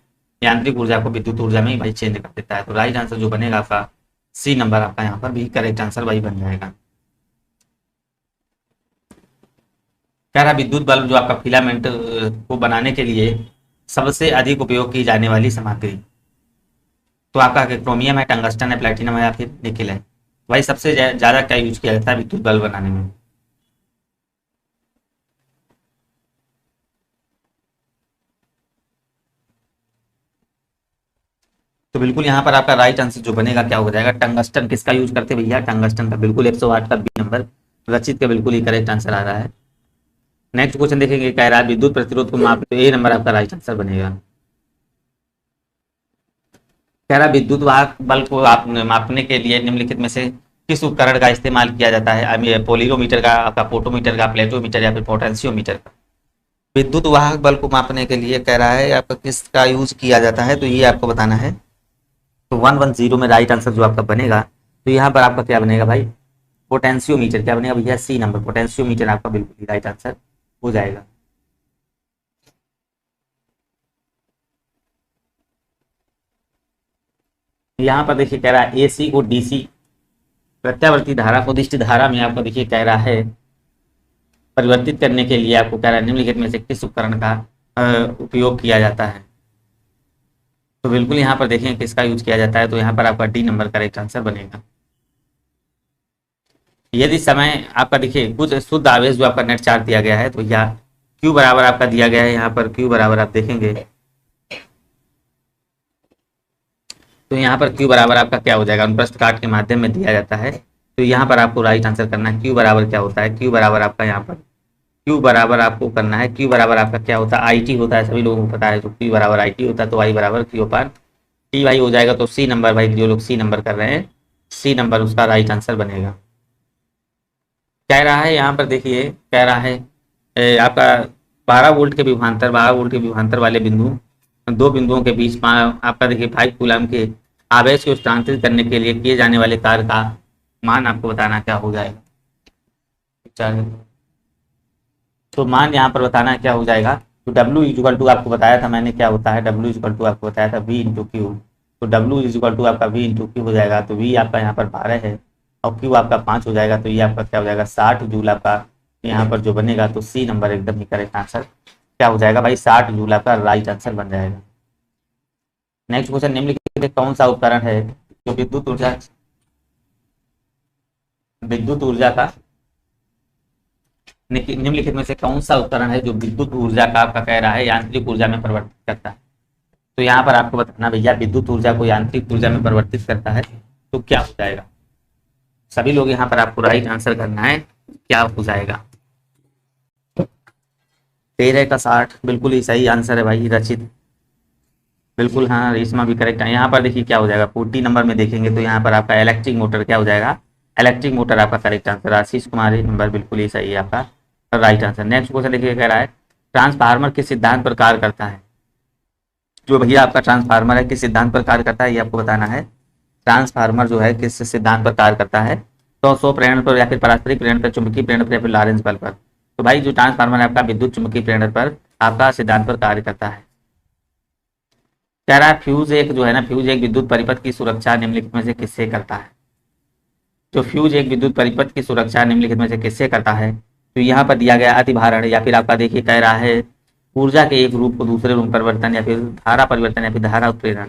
यांत्रिक ऊर्जा को विद्युत ऊर्जा में भाई चेंज कर देता है। तो राइट आंसर जो बनेगा आपका सी नंबर आपका यहाँ पर भी करेक्ट आंसर भाई बन जाएगा। कह रहा विद्युत बल्ब जो आपका फिलामेंट को बनाने के लिए सबसे अधिक उपयोग की जाने वाली सामग्री, तो आपका क्रोमियम है, टंगस्टन है, प्लेटिनम है, या फिर निकेल है। भाई सबसे ज्यादा क्या यूज किया जाता है विद्युत बल्ब बनाने में, तो बिल्कुल यहाँ पर आपका राइट आंसर जो बनेगा क्या हो जाएगा, टंगस्टन। किसका यूज करते हैं भैया, टंगस्टन का। बिल्कुल 108 का बी नंबर रचित का बिल्कुल ही करेक्ट आंसर आ रहा है। नेक्स्ट क्वेश्चन देखेंगे, कह रहा है विद्युत प्रतिरोध को मापने, तो ए नंबर आपका राइट आंसर बनेगा। कह रहा विद्युत वाहक बल को मापने के लिए निम्नलिखित में से किस उपकरण का इस्तेमाल किया जाता है, पोलिरोमीटर का, आपका पोटोमीटर का, प्लेटोमीटर या फिर पोटेंशियोमीटर का। विद्युत वाहक बल को मापने के लिए कह रहा है आपका किसका यूज किया जाता है, तो ये आपको बताना है। तो 110 में राइट आंसर जो आपका बनेगा, तो यहाँ पर आपका क्या बनेगा भाई, पोटेंशियोमीटर। क्या बनेगा भैया, सी नंबर, पोटेंशियोमीटर आपका बिल्कुल ही राइट आंसर हो जाएगा। यहाँ पर देखिए कह रहा है एसी को डीसी प्रत्यावर्ती धारा को दिष्ट धारा में आपको देखिए कह रहा है परिवर्तित करने के लिए आपको कह रहा है निम्नलिखित में से किस उपकरण का उपयोग किया जाता है। तो बिल्कुल यहाँ पर देखें किसका यूज किया जाता है, तो यहाँ पर आपका डी नंबर करेक्ट आंसर बनेगा। यदि समय आपका देखिए कुछ शुद्ध आवेश जो आपका नेट चार्ज दिया गया है, तो यह क्यू बराबर आपका दिया गया है, यहाँ पर क्यू बराबर आप देखेंगे तो यहाँ पर क्यू बराबर आपका क्या हो जाएगा, अनुप्रस्थ काट के माध्यम में दिया जाता है। तो यहाँ पर आपको राइट आंसर करना है, क्यू बराबर क्या होता है, क्यू बराबर आपका यहाँ पर क्यू बराबर आपको करना है, क्यू बराबर आपका क्या होता है, आई टी होता है, सभी लोगों को पता है। तो क्यू बराबर आई टी होता है, तो आई बराबर क्यू पर टी वाई हो जाएगा। तो सी नंबर भाई, जो लोग सी नंबर कर रहे हैं, सी नंबर उसका राइट आंसर बनेगा। कह रहा है यहाँ पर देखिए, कह रहा है आपका 12 वोल्ट के विभवांतर, 12 वोल्ट के विभवांतर वाले बिंदु, दो बिंदुओं के बीच आपका देखिए 5 कूलम के आवेश को स्थानांतरित करने के लिए किए जाने वाले कार्य का मान आपको बताना क्या हो जाएगा। तो मान यहाँ पर बताना क्या हो जाएगा, तो W इक्वल टू आपको बताया था मैंने क्या होता है, W इक्वल टू आपको बताया था V इंटू क्यू। तो W इक्वल टू आपका V इंटू क्यू हो जाएगा। तो V आपका यहाँ पर 12 है और Q आपका 5 हो जाएगा। तो ये आपका क्या हो जाएगा, 60 जूल आपका यहाँ पर जो बनेगा। तो सी नंबर एकदम ही करेक्ट आंसर क्या हो जाएगा भाई, 60 जूल आपका राइट आंसर बन जाएगा। नेक्स्ट क्वेश्चन, निम्नलिखित कौन सा उपकरण है जो विद्युत ऊर्जा का निम्नलिखित में से कौन सा उपकरण है जो विद्युत ऊर्जा का आपका कह रहा है यांत्रिक ऊर्जा में परिवर्तित करता है। तो यहाँ पर आपको बताना भैया, विद्युत ऊर्जा को यांत्रिक ऊर्जा में परिवर्तित करता है तो क्या हो जाएगा। सभी लोग यहाँ पर आपको राइट आंसर करना है, क्या हो जाएगा। 13 का 60 बिल्कुल ही सही आंसर है भाई रचित, बिल्कुल हाँ। रेशमा भी करेक्ट है। यहाँ पर देखिए क्या हो जाएगा, 40 नंबर में देखेंगे तो यहाँ पर आपका इलेक्ट्रिक मोटर क्या हो जाएगा, इलेक्ट्रिक मोटर आपका करेक्ट आंसर। आशीष कुमारी नंबर बिल्कुल ही सही है आपका राइट आंसर। नेक्स्ट क्वेश्चन देखिए कह रहा है ट्रांसफार्मर किस सिद्धांत पर कार्य करता है। जो भैया आपका ट्रांसफार्मर है किस सिद्धांत पर कार्य करता है, ये आपको बताना है। ट्रांसफार्मर जो है किस सिद्धांत पर कार्य करता है, तो स्व प्रेरण पर या फिर पारस्परिक प्रेरण पर, चुंबकीय प्रेरण पर या फिर लॉरेंस बल पर। तो भाई जो ट्रांसफार्मर है आपका विद्युत चुंबकीय प्रेरण पर आपका सिद्धांत पर कार्य करता है। कह रहा है फ्यूज एक जो है ना, फ्यूज एक विद्युत परिपथ की सुरक्षा निम्नलिखित में से किससे करता है। जो फ्यूज एक विद्युत परिपथ की सुरक्षा निम्नलिखित में से किससे करता है, तो यहाँ पर दिया गया अतिभारण या फिर आपका देखिए कह रहा है ऊर्जा के एक रूप को दूसरे रूप परिवर्तन या फिर धारा परिवर्तन या फिर धारा उत्प्रेरण।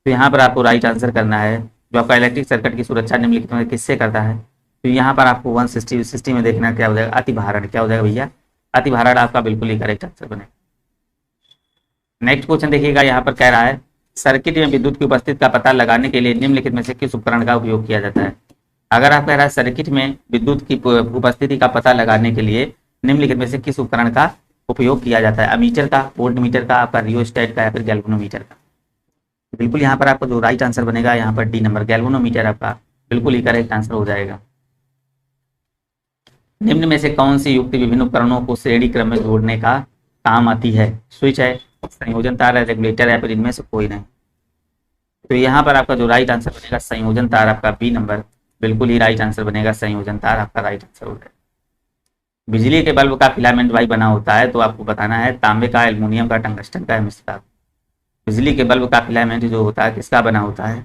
तो यहाँ पर आपको राइट आंसर करना है, जो आपका इलेक्ट्रिक सर्किट की सुरक्षा निम्नलिखित में किससे करता है। तो यहाँ पर आपको 160 में देखना क्या हो जाएगा, अतिभारण क्या हो जाएगा भैया, अतिभारण आपका बिल्कुल ही करेक्ट आंसर बनेगा। नेक्स्ट क्वेश्चन देखिएगा, यहाँ पर कह रहा है सर्किट में विद्युत की उपस्थिति का पता लगाने के लिए निम्नलिखित में से किस उपकरण का उपयोग किया जाता है। अगर आप कह रहा है सर्किट में विद्युत की उपस्थिति का पता लगाने के लिए निम्नलिखित में से किस उपकरण का उपयोग किया जाता है, अमीटर का, वोल्ट मीटर का, आपका रियोस्टेट का या फिर गैल्वेनोमीटर का। बिल्कुल यहाँ पर आपको जो राइट आंसर बनेगा यहाँ पर डी नंबर, गैल्वेनोमीटर आपका बिल्कुल ही करेक्ट आंसर हो जाएगा। निम्न में से कौन सी युक्ति विभिन्न उपकरणों को श्रेणी क्रम में जोड़ने का काम आती है, स्विच है, संयोजन तार है, रेगुलेटर है, फिर इनमें से कोई नहीं। तो यहाँ पर आपका जो राइट आंसर बनेगा संयोजन तार आपका बी नंबर बिल्कुल ही राइट आंसर बनेगा, संयोजन तार आपका राइट आंसर हो जाएगा। बिजली के बल्ब का फिलामेंट वाई बना होता है, तो आपको बताना है तांबे का, एल्युमिनियम का, टंगस्टन का, मिश्र का। बिजली के बल्ब का फिलामेंट जो होता है किसका बना होता है,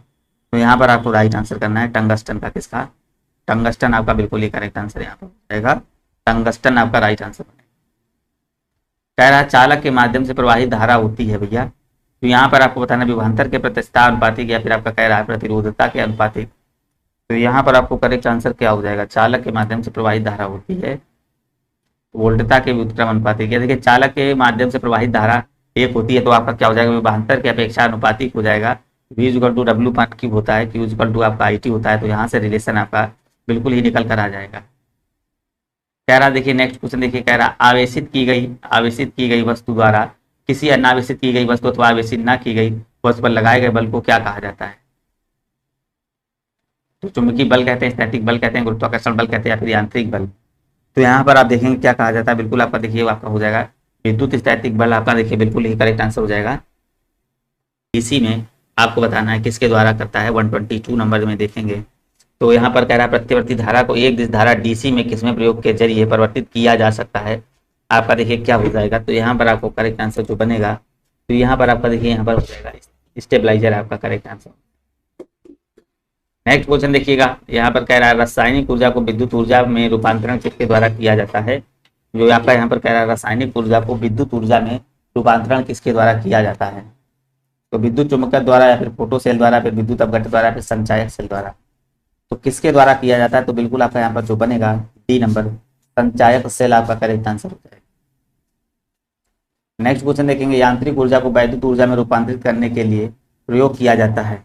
तो यहाँ पर आपको राइट आंसर करना है टंगस्टन का। किसका, टंगस्टन आपका बिल्कुल ही करेक्ट आंसर यहाँ पर हो जाएगा, टंगस्टन आपका राइट आंसर बनेगा। कह रहा है चालक के माध्यम से प्रवाहित धारा होती है भैया, तो यहाँ पर आपको बताना विभवांतर के प्रतिष्ठा अनुपातिक या फिर आपका कह रहा है प्रतिरोधकता के अनुपातिक। तो यहाँ पर आपको करेक्ट आंसर क्या हो जाएगा, चालक के माध्यम से प्रवाहित धारा होती है वोल्टता के व्युत्क्रम अनुपातिक। देखिए चालक के माध्यम से प्रवाहित धारा एक होती है तो आपका क्या हो जाएगा, विभवांतर की अपेक्षा अनुपातिक हो जाएगा। V इक्वल टू डब्ल्यू पान क्यूब होता है, Q इक्वल टू आपका IT होता है, तो यहाँ से रिलेशन आपका बिल्कुल ही निकल कर आ जाएगा। कह रहा देखिए नेक्स्ट क्वेश्चन देखिए, कह रहा आवेशित की गई वस्तु द्वारा किसी अनावेशित की गई वस्तु अथवा आवेशित ना की गई वस्तु पर लगाए गए बल को क्या कहा जाता है? तो चुंबकीय बल कहते हैं, स्थैतिक बल कहते हैं, गुरुत्वाकर्षण बल कहते हैं, या फिर यांत्रिक बल। तो यहाँ पर आप देखेंगे क्या कहा जाता है, बिल्कुल आपका देखिए आपका हो जाएगा विद्युत स्थैतिक बल। आपका देखिए बिल्कुल ही करेक्ट आंसर हो जाएगा। इसी में आपको बताना है किसके द्वारा करता है, 122 नंबर में देखेंगे। तो यहाँ पर कह रहा है प्रत्यावर्ती धारा को एक दिश धारा डीसी में किसमें प्रयोग के जरिए परिवर्तित किया जा सकता है। आपका देखिए क्या हो जाएगा, तो यहाँ पर आपको करेक्ट आंसर जो बनेगा, तो यहाँ पर आपका देखिए यहाँ पर हो जाएगा स्टेबलाइजर आपका करेक्ट आंसर। नेक्स्ट क्वेश्चन देखिएगा, यहाँ पर कह रहा है रासायनिक ऊर्जा को विद्युत ऊर्जा में रूपांतरण किसके द्वारा किया जाता है। जो आपका यहाँ पर कह रहा है रासायनिक ऊर्जा को विद्युत ऊर्जा में रूपांतरण किसके द्वारा किया जाता है। तो विद्युत चुम्बक द्वारा, या फिर फोटो सेल द्वारा, फिर विद्युत अपघट्ट द्वारा, फिर संचायक सेल द्वारा। तो किसके द्वारा किया जाता है, तो बिल्कुल आपका यहाँ पर जो बनेगा डी नंबर, संचायक सेल आपका करेक्ट आंसर हो जाएगा। नेक्स्ट क्वेश्चन देखेंगे, यांत्रिक ऊर्जा को वैद्युत ऊर्जा में रूपांतरित करने के लिए प्रयोग किया जाता है।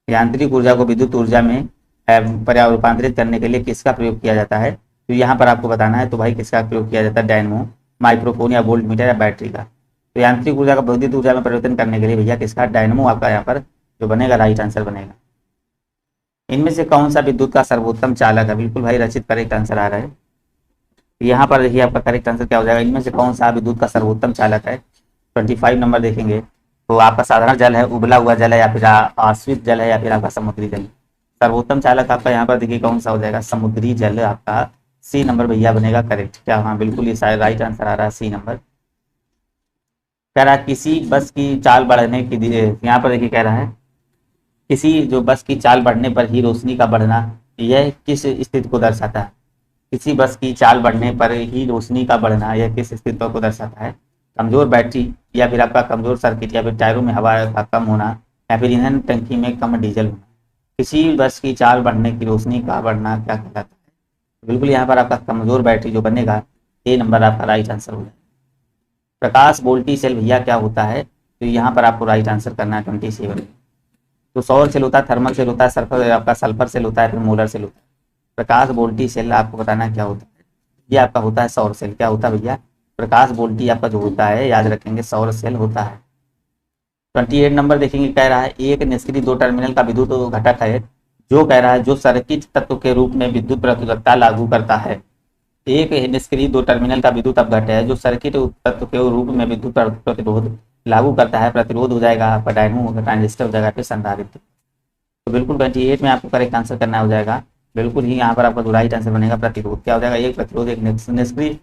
यांत्रिक ऊर्जा को विद्युत ऊर्जा में रूपांतरित करने के लिए किसका प्रयोग किया जाता है, तो यहाँ पर आपको बताना है। तो भाई किसका प्रयोग किया जाता है, डायनमो, माइक्रोफोन या वोल्ट मीटर या बैटरी का। तो यांत्रिक ऊर्जा का विद्युत ऊर्जा में परिवर्तन करने के लिए भैया किसका, डायनमो आपका यहाँ पर जो बनेगा राइट आंसर बनेगा। इनमें से कौन सा विद्युत का सर्वोत्तम चालक है, बिल्कुल भाई रचित करेक्ट आंसर आ रहा है। यहाँ पर देखिए आपका करेक्ट आंसर क्या हो जाएगा, इनमें से कौन सा विद्युत का सर्वोत्तम चालक है। 25 नंबर देखेंगे, तो आपका साधारण जल है, उबला हुआ जल है, या फिर आश्रित जल है, या फिर आपका समुद्री जल। सर्वोत्तम चालक आपका यहाँ पर देखिए कौन सा हो जाएगा, समुद्री जल आपका सी नंबर भैया बनेगा करेक्ट। क्या, हाँ बिल्कुल ये राइट आंसर आ रहा है सी नंबर। कह रहा है किसी बस की चाल बढ़ने की, यहाँ पर देखिए कह रहा है किसी जो बस की चाल बढ़ने पर ही रोशनी का बढ़ना, यह किस स्थिति को दर्शाता है। किसी बस की चाल बढ़ने पर ही रोशनी का बढ़ना यह किस स्थिति को दर्शाता है। कमजोर बैटरी, या फिर आपका कमजोर सर्किट, या फिर टायरों में हवा का कम होना, या फिर ईंधन टंकी में कम डीजल होना। किसी बस की चाल बढ़ने की रोशनी का बढ़ना क्या कहलाता है। बिल्कुल यहाँ पर आपका कमजोर बैटरी जो बनेगा ए नंबर आपका राइट आंसर हो जाएगा। प्रकाश वोल्टी सेल भैया क्या होता है, तो यहाँ पर आपको राइट आंसर करना है 27। तो सौर सेल होता है, थर्मल सेल होता है, सल्फर आपका सल्फर सेल होता है, फिर मोलर सेल होता है। प्रकाश वोल्टी सेल आपको बताना क्या होता है, ये आपका होता है सौर सेल। क्या होता है भैया, प्रकाश वोल्टी आपका जो होता है याद रखेंगे सौर सेल होता है। 28 नंबर देखेंगे, कह रहा है एक निष्क्रिय दो टर्मिनल का विद्युत घटक है जो कह रहा है जो सर्किट तत्व के रूप में विद्युत प्रतिरोधकता लागू करता है। एक निष्क्रिय दो टर्मिनल का विद्युत अपघट्ट है जो सर्किट तत्व के रूप में विद्युत प्रतिरोध लागू करता है। प्रतिरोध हो जाएगा आपका डायनमो, ट्रांजिस्टर हो जाएगा, फिर संधारित्र। तो बिल्कुल 28 में आपको करेक्ट आंसर करना हो जाएगा। बिल्कुल ही यहाँ पर आपका जो राइट आंसर बनेगा प्रतिरोध। क्या हो जाएगा, एक प्रतिरोध एक निष्क्रिय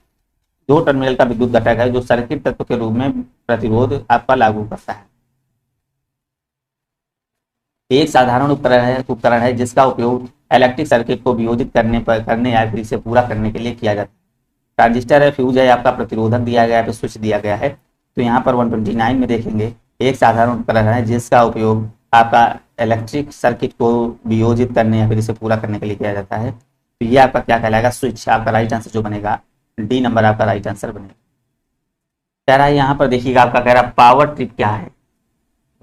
दो टर्मिनल का विद्युत घटक है जो सर्किट तत्व के रूप में प्रतिरोध आपका लागू करता है। एक साधारण उपकरण है जिसका उपयोग इलेक्ट्रिक सर्किट को वियोजित करने या फिर इसे पूरा करने के लिए किया जाता है। ट्रांजिस्टर है, फ्यूज है, आपका प्रतिरोधक दिया गया है, फिर स्विच दिया गया है। तो यहाँ पर 129 में देखेंगे एक साधारण उपकरण है जिसका उपयोग आपका इलेक्ट्रिक सर्किट को वियोजित करने या फिर इसे पूरा करने के लिए किया जाता है। तो ये आपका क्या कहलाएगा, स्विच। आपका राइट आंसर जो बनेगा डी नंबर आपका राइट आंसर बनेगा। कह रहा है यहाँ पर देखिएगा आपका कह रहा है पावर ट्रिप क्या है,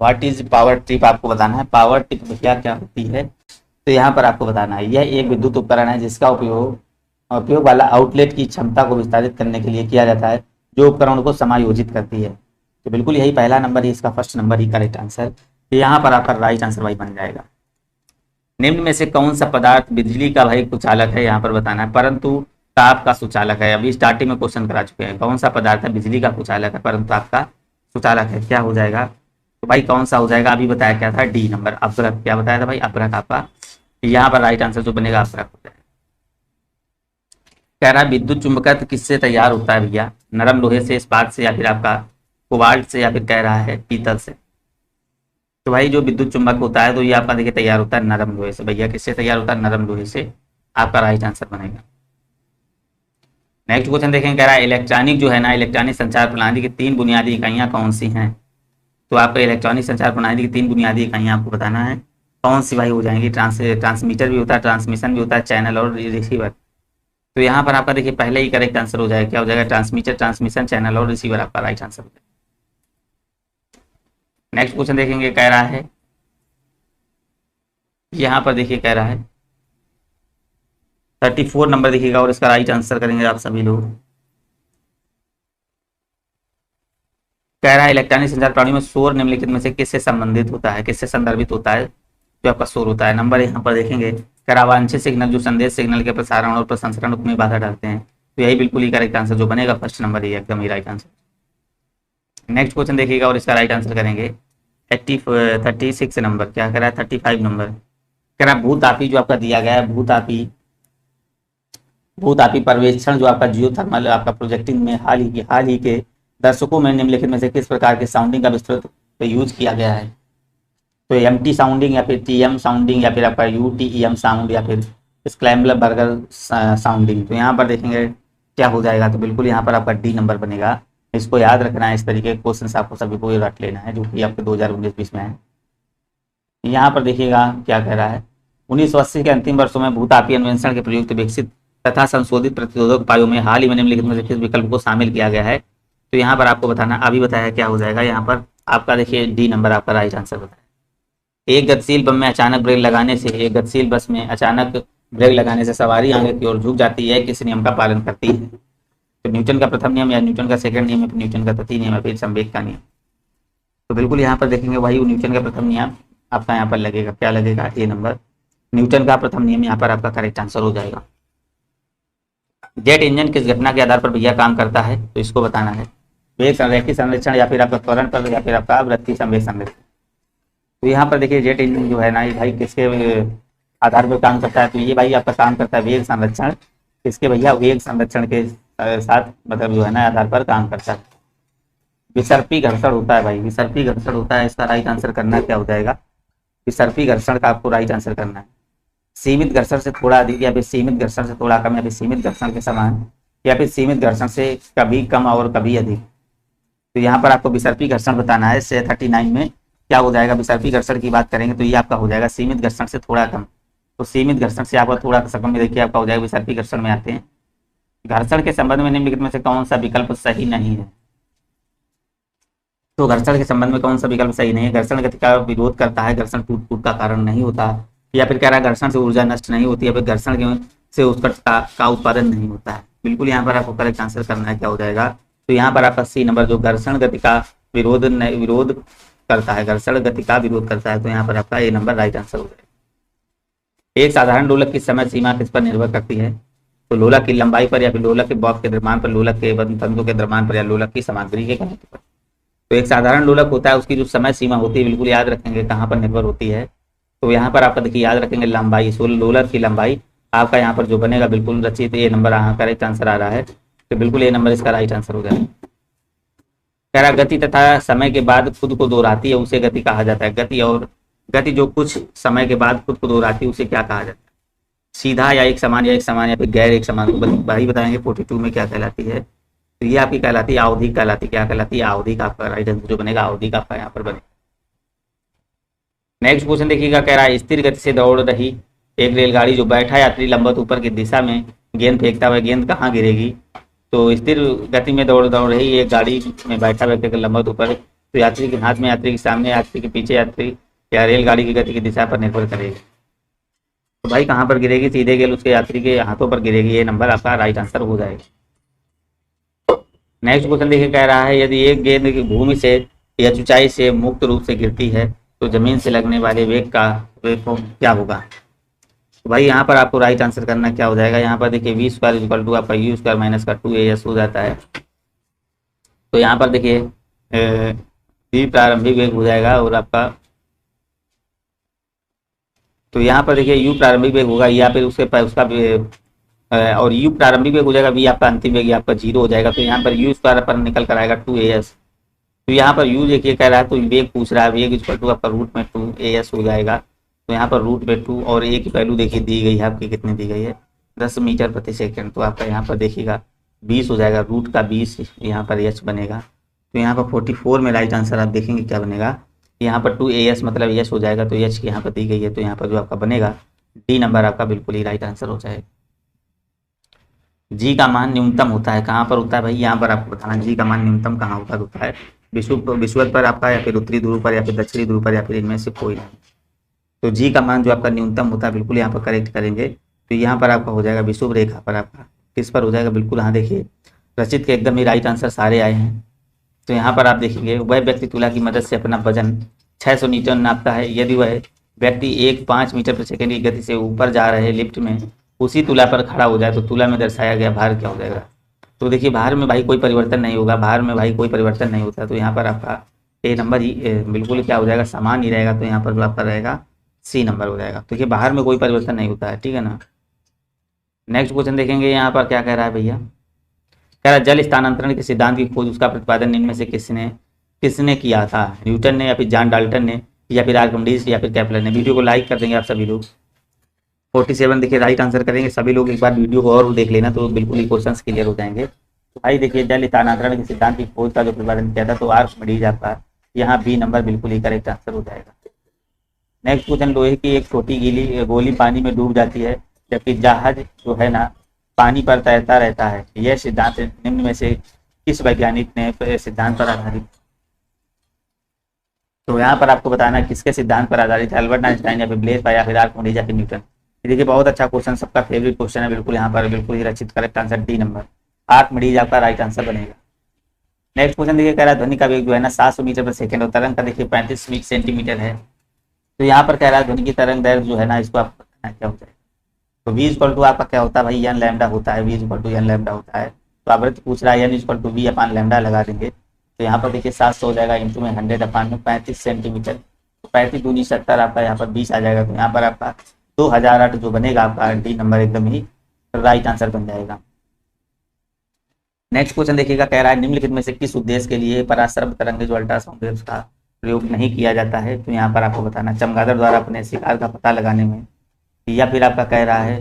व्हाट इज पावर ट्रिप आपको बताना है। पावर ट्रिप भैया क्या होती है, तो यहाँ पर आपको बताना है यह एक विद्युत उपकरण है जिसका उपयोग वाला आउटलेट की क्षमता को विस्तारित करने के लिए किया जाता है जो उपकरण को समायोजित करती है। तो बिल्कुल यही पहला नंबर ही, इसका फर्स्ट नंबर ही करेक्ट आंसर। यहाँ पर आपका राइट आंसर भाई बन जाएगा। निम्न में से कौन सा पदार्थ बिजली का भाई कुचालक है, यहाँ पर बताना है, परंतु ताप का सुचालक है। अभी स्टार्टिंग में क्वेश्चन करा चुके हैं, कौन सा पदार्थ है बिजली का कुचालक है परंतु आपका सुचालक है। क्या हो जाएगा, तो भाई कौन सा हो जाएगा, अभी बताया क्या था, डी नंबर अभ्रक। क्या बताया था भाई, अभ्रक आपका यहाँ पर राइट आंसर जो बनेगा अभ्रक हो जाएगा। कह रहा है विद्युत चुंबकत्व किससे तैयार होता है भैया, नरम लोहे से, इस्पात से, या फिर आपका कोबाल्ट से, या फिर कह रहा है पीतल से। तो भाई जो विद्युत चुंबक होता है तो ये आपका देखिए तैयार होता है नरम लोहे से। भैया किससे तैयार होता है, नरम लोहे से। आपका राइट आंसर बनेगा। नेक्स्ट क्वेश्चन देखें, कह रहा है इलेक्ट्रॉनिक जो है ना, इलेक्ट्रॉनिक संचार प्रणाली की 3 बुनियादी इकाइयां कौन सी हैं। तो आपका इलेक्ट्रॉनिक संचार प्रणाली की 3 बुनियादी इकाइयां आपको बताना है कौन सी भाई हो जाएंगी। ट्रांसमीटर भी होता है, ट्रांसमिशन भी होता है, चैनल और रिसीवर। तो यहाँ पर आपका देखिए पहले ही करेक्ट आंसर हो जाएगा। क्या हो जाएगा, ट्रांसमीटर, ट्रांसमिशन, चैनल और रिसीवर आपका राइट आंसर हो जाएगा। नेक्स्ट क्वेश्चन देखेंगे, कह रहा है यहाँ पर देखिए कह रहा है 34 नंबर देखिएगा और इसका राइट आंसर करेंगे आप सभी लोग। कह रहा है इलेक्ट्रॉनिक संचार प्रणाली में शोर निम्नलिखित में से किससे संबंधित होता है, किससे संदर्भित होता है जो आपका शोर होता है। नंबर यहाँ पर देखेंगे, कह रहा वांछित सिग्नल जो संदेश सिग्नल के प्रसारण और प्रसंस्करण में बाधा डालते हैं। तो यही बिल्कुल ही करेक्ट आंसर जो बनेगा फर्स्ट नंबर, ये एकदम ही राइट आंसर। नेक्स्ट क्वेश्चन देखिएगा और इसका राइट आंसर करेंगे 36 नंबर, क्या कह रहा है 35 नंबर। कह रहा भूतापी जो आपका दिया गया है, भूतापी पर्यवेक्षण जो आपका जियो थर्मल आपका प्रोजेक्टिंग में हाल ही के दर्शकों में निम्नलिखित में से किस प्रकार के साउंडिंग का विस्तृत यूज किया गया है। तो एमटी साउंडिंग या फिर टीएम साउंडिंग या फिर आपका यूटीईएम साउंड या फिर स्क्रैम्बलर बर्गर साउंडिंग। तो यहाँ पर देखेंगे क्या हो जाएगा, तो बिल्कुल यहाँ पर आपका डी नंबर बनेगा। इसको याद रखना है, इस तरीके के क्वेश्चन आपको सभी को रख लेना है जो कि आपके 2019-20 में है। यहाँ पर देखिएगा क्या कह रहा है, 1980 के अंतिम वर्षों में भूतापी अन्वेषण के प्रयुक्त विकसित तथा संशोधित प्रतिरोधक उपायों में हाल ही में निम्नलिखित में से किस विकल्प को शामिल किया गया है। तो यहाँ पर आपको बताना, अभी बताया क्या हो जाएगा, यहाँ पर आपका देखिए डी नंबर आपका राइट आंसर बताया। एक गतिशील बस में अचानक ब्रेक लगाने से सवारी आगे की ओर झुक जाती है, किस नियम का पालन करती है। तो न्यूटन का प्रथम नियम या न्यूटन का सेकंड नियम या फिर न्यूटन का तृतीय नियम या फिर संवेग का नियम। तो बिल्कुल यहाँ पर देखेंगे वही न्यूटन का प्रथम नियम आपका यहाँ पर लगेगा, क्या लगेगा ए नंबर, न्यूटन का प्रथम नियम यहाँ पर आपका करेक्ट आंसर हो जाएगा। जेट इंजन किस घटना के आधार पर भैया काम करता है, तो इसको बताना है। वेग संरेखित संरक्षण या फिर आपका त्वरण पर या फिर आपका आवृत्ति संवेग संरक्षण। तो यहाँ पर देखिए जेट इंजन जो है ना, ये भाई किसके आधार पर काम करता है, तो ये भाई आपका काम करता है वेग संरक्षण, किसके भैया वेग संरक्षण के साथ मतलब जो है ना आधार पर काम करता है। विसर्पी घर्षण होता है भाई, विसर्पी घर्षण होता है, इसका राइट आंसर करना क्या हो जाएगा, विसर्पी घर्षण का आपको राइट आंसर करना है। सीमित घर्षण से थोड़ा अधिक या फिर सीमित घर्षण से थोड़ा कम या फिर सीमित घर्षण के समान या फिर सीमित घर्षण से कभी कम और कभी अधिक। तो यहाँ पर आपको विसर्पी घर्षण बताना है। 39 में क्या हो जाएगा, विसर्पी घर्षण की बात करेंगे तो ये आपका हो जाएगा सीमित घर्षण से थोड़ा कम। तो सीमित घर्षण से आपका थोड़ा सा कम में देखिए आपका हो जाएगा विसर्पी घर्षण में आते हैं। घर्षण के संबंध में निम्नलिखित में से कौन सा विकल्प सही नहीं है। तो घर्षण के संबंध में कौन सा विकल्प सही नहीं है, घर्षण गति का विरोध करता है, घर्षण टूट का कारण नहीं होता, या फिर कह रहा है घर्षण से ऊर्जा नष्ट नहीं होती, या फिर घर्षण से उत्कर्ष का उत्पादन नहीं होता है। बिल्कुल यहाँ पर आपको करेक्ट आंसर करना है, क्या हो जाएगा, तो यहाँ पर आपका सी नंबर जो घर्षण गति का विरोध करता है, घर्षण गति का विरोध करता है, तो यहाँ पर आपका ए नंबर राइट आंसर हो जाएगा। एक साधारण लोलक की समय सीमा किस पर निर्भर करती है, तो लोलक की लंबाई पर या फिर लोलक के बॉब के द्रव्यमान पर, लोलक के तंतु के द्रव्यमान पर या लोलक की सामग्री के घनत्व पर। तो एक साधारण लोलक होता है, उसकी जो समय सीमा होती है बिल्कुल याद रखेंगे कहाँ पर निर्भर होती है, तो यहाँ पर आपका देखिए याद रखेंगे लंबाई, लोलक की लंबाई आपका यहाँ पर जो बनेगा बिल्कुल रचित ए नंबर करेक्ट आंसर आ रहा है, तो बिल्कुल ए नंबर इसका राइट आंसर हो जाएगा। कह रहा गति तथा समय के बाद खुद को दोहराती है उसे गति कहा जाता है। गति जो कुछ समय के बाद खुद को दोहराती है उसे क्या कहा जाता है, सीधा या एक समान या फिर गैर एक समान। भाई बताएंगे 42 में क्या कहलाती है, तो ये आपकी कहलाती है आवधिक कहलाती है, क्या कहलाती है आवधिक। आपका राइट आंसर जो बनेगा आवधिक आपका यहाँ पर बनेगा। नेक्स्ट क्वेश्चन देखिएगा, कह रहा है स्थिर गति से दौड़ रही एक रेलगाड़ी जो बैठा यात्री लंबवत ऊपर की दिशा में गेंद फेंकता हुआ, गेंद कहाँ गिरेगी। तो स्थिर गति में दौड़ रही एक गाड़ी में बैठा व्यक्ति लंबवत ऊपर, तो यात्री के हाथ में, यात्री के सामने, यात्री के पीछे, यात्री या रेलगाड़ी की गति की दिशा पर निर्भर करेगी। तो भाई कहाँ पर गिरेगी, सीधे गेंद उसके यात्री के हाथों पर गिरेगी, ये नंबर आपका राइट आंसर हो जाएगा। नेक्स्ट क्वेश्चन देखिए, कह रहा है यदि एक गेंद भूमि से या ऊंचाई से मुक्त रूप से गिरती है तो जमीन से लगने वाले वेग को क्या होगा। तो भाई यहाँ पर आपको राइट आंसर करना क्या हो जाएगा, यहाँ पर देखिए वी स्क्वायर इक्वल टू आपका यू स्क्वायर माइनस का 2as हो जाता है। तो यहाँ पर देखिए वी प्रारंभिक वेग हो जाएगा और आपका, तो यहाँ पर देखिए यू प्रारंभिक वेग होगा या फिर उसका और यू प्रारंभिक वेग हो जाएगा, वी आपका अंतिम वेग आपका 0 हो जाएगा। तो यहाँ पर यू स्क्वायर पर निकल कर आएगा 2as। तो यहाँ पर यू देखिए कह रहा है, तो वेग पूछ रहा है, वेग इक्वल टू आपका रूट में 2as हो जाएगा। तो यहाँ पर रूट में 2 और ए की वैल्यू देखिए दी गई है आपकी, कितनी दी गई है 10 मीटर प्रति सेकंड। तो आपका यहाँ पर देखिएगा 20 हो जाएगा, रूट का 20 यहाँ पर एच बनेगा। तो यहाँ पर 44 में राइट आंसर आप देखेंगे क्या बनेगा, यहाँ पर 2as मतलब एच हो जाएगा, तो एच की यहाँ पर दी गई है, तो यहाँ पर जो आपका बनेगा डी नंबर आपका बिल्कुल ही राइट आंसर हो जाएगा। जी का मान न्यूनतम होता है, कहाँ पर होता है भाई, यहाँ पर आपको बताना जी का मान न्यूनतम कहाँ होता है, विषुवत पर आपका, या फिर उत्तरी ध्रुव पर, या फिर दक्षिणी ध्रुव पर, या फिर इनमें से कोई नहीं। तो जी का मान जो आपका न्यूनतम होता है बिल्कुल यहाँ पर करेक्ट करेंगे, तो यहाँ पर आपका हो जाएगा विषुव रेखा पर आपका, किस पर हो जाएगा, बिल्कुल हाँ देखिए रचित के एकदम ही राइट आंसर सारे आए हैं। तो यहाँ पर आप देखेंगे वह व्यक्ति तुला की मदद से अपना वजन 600 न्यूटन नापता है, यदि वह व्यक्ति 1.5 मीटर प्रति सेकंड की गति से ऊपर जा रहे लिफ्ट में उसी तुला पर खड़ा हो जाए तो तुला में दर्शाया गया भार क्या हो जाएगा। तो देखिए भार में भाई कोई परिवर्तन नहीं होगा, भार में भाई कोई परिवर्तन नहीं होता, तो यहाँ पर आपका ए नंबर ही बिल्कुल क्या हो जाएगा, समान ही रहेगा, तो यहाँ पर जो आपका रहेगा सी नंबर हो जाएगा। तो देखिए बाहर में कोई परिवर्तन नहीं होता है, ठीक है ना। नेक्स्ट क्वेश्चन देखेंगे यहाँ पर क्या कह रहा है भैया, कह रहा है जल स्थानांतरण के सिद्धांत की खोज उसका प्रतिपादन इनमें से किसने किया था, न्यूटन ने, या फिर जॉन डाल्टन ने, या फिर आर्किमिडीज, या फिर केपलर ने। वीडियो को लाइक कर देंगे आप सभी लोग। 47 देखिए राइट आंसर करेंगे सभी लोग, एक बार वीडियो को और देख लेना तो बिल्कुल ही क्वेश्चन क्लियर हो जाएंगे। तो भाई देखिए जल स्थानांतरण के सिद्धांत की खोज का जो प्रतिपादन किया था तो आर्किमिडीज आपका यहाँ बी नंबर बिल्कुल ही करेक्ट आंसर हो जाएगा। नेक्स्ट क्वेश्चन, लोहे की एक छोटी गीली गोली पानी में डूब जाती है जबकि जहाज जो है ना पानी पर तैरता रहता है, यह सिद्धांत निम्न में से किस वैज्ञानिक ने सिद्धांत पर आधारित। तो यहाँ पर आपको बताना किसके सिद्धांत पर आधारित है, अल्बर्ट आइंस्टाइन, या फिर ब्लेस या फिर आर्किमिडीज, या फिर न्यूटन। देखिए बहुत अच्छा क्वेश्चन, सबका फेवरेट क्वेश्चन है, बिल्कुल यहाँ पर बिल्कुल ही रचित correct answer D number Archimedes आपका राइट आंसर बनेगा। नेक्स्ट क्वेश्चन देखिए कह रहा है ध्वनि का वेग जो है ना 700 मीटर पर सेकंड और तरंग का देखिए 35 सेंटीमीटर है। तो यहाँ पर कह रहा है ध्वनि की तरंग दैर्घ्य जो है ना इसको आपको बताना क्या हो जाएगा। तो v इक्वल टू आपका क्या होता है भाई, एन लैम्डा होता है, v equal to n lambda होता है। तो आवृत्ति पूछ रहा है n equal to v upon lambda लगा देंगे, तो यहाँ पर देखिए 700 हो जाएगा इंटू में 100 अपान में 35 सेंटीमीटर, तो 35 दूनी 70 आपका यहाँ पर 20 आ जाएगा। तो यहाँ पर आपका 2008 जो बनेगा आपका डी नंबर एकदम ही राइट आंसर बन जाएगा। नेक्स्ट क्वेश्चन देखिएगा कह रहा है निम्नलिखित में से किस उद्देश्य के लिए पराश्रव्य तरंगे जो अल्ट्रासाउंड वेव्स का प्रयोग नहीं किया जाता है। तो यहाँ पर आपको बताना चमगादड़ द्वारा अपने शिकार का पता लगाने में, या फिर आपका कह रहा है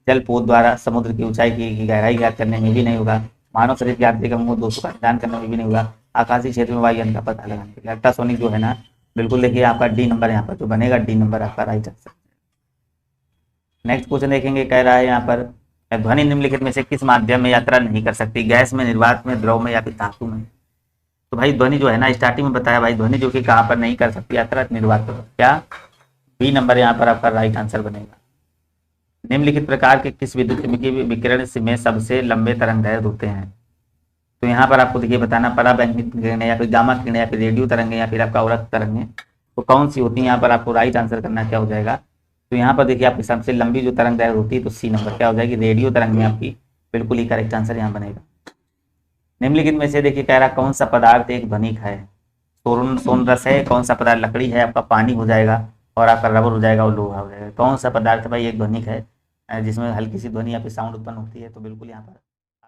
जलपोत द्वारा समुद्र की ऊंचाई की गहराई ज्ञात करने में भी नहीं होगा, मानव शरीर की आंतरिक अंगों दोषों का निदान करने में भी नहीं होगा, आकाशीय क्षेत्र में वायुयान का पता लगाने के लिए। अल्ट्रासोनिक जो है ना बिल्कुल देखिए आपका डी नंबर यहाँ पर जो बनेगा डी नंबर आपका राइट आंसर। नेक्स्ट क्वेश्चन देखेंगे कह रहा है यहाँ पर ध्वनि निम्नलिखित में से किस माध्यम में यात्रा नहीं कर सकती, गैस में, निर्वात में, द्रव में, या फिर धातु में। तो भाई ध्वनि जो है ना स्टार्टिंग में बताया भाई ध्वनि जो कि कहाँ पर नहीं कर सकती यात्रा, निर्वात पर, क्या बी नंबर यहाँ पर आपका राइट आंसर बनेगा। निम्नलिखित प्रकार के किस विद्युत चुम्बकीय विकिरण में सबसे लंबे तरंग दैर्घ्य होते हैं। तो यहाँ पर आपको देखिए बताना पराबैंगनी किरणें, या फिर गामा किरणें, या फिर रेडियो तरंगें, या फिर आपका औरत तरंगें, तो कौन सी होती है। यहाँ पर आपको राइट आंसर करना क्या हो जाएगा। तो यहाँ पर देखिए आपकी सबसे लंबी जो तरंग दैर्घ्य होती है तो सी नंबर क्या हो जाएगी, रेडियो तरंगें आपकी बिल्कुल ही करेक्ट आंसर यहाँ बनेगा। निम्नलिखित में से देखिए कह रहा कौन सा पदार्थ एक ध्वनिक है। सोन रस है, कौन सा पदार्थ लकड़ी है, आपका पानी हो जाएगा, और आपका रबर हो जाएगा, और लोहा हो जाएगा। कौन सा पदार्थ भाई एक ध्वनिक है जिसमें हल्की सी ध्वनि या फिर साउंड उत्पन्न होती है। तो बिल्कुल यहाँ पर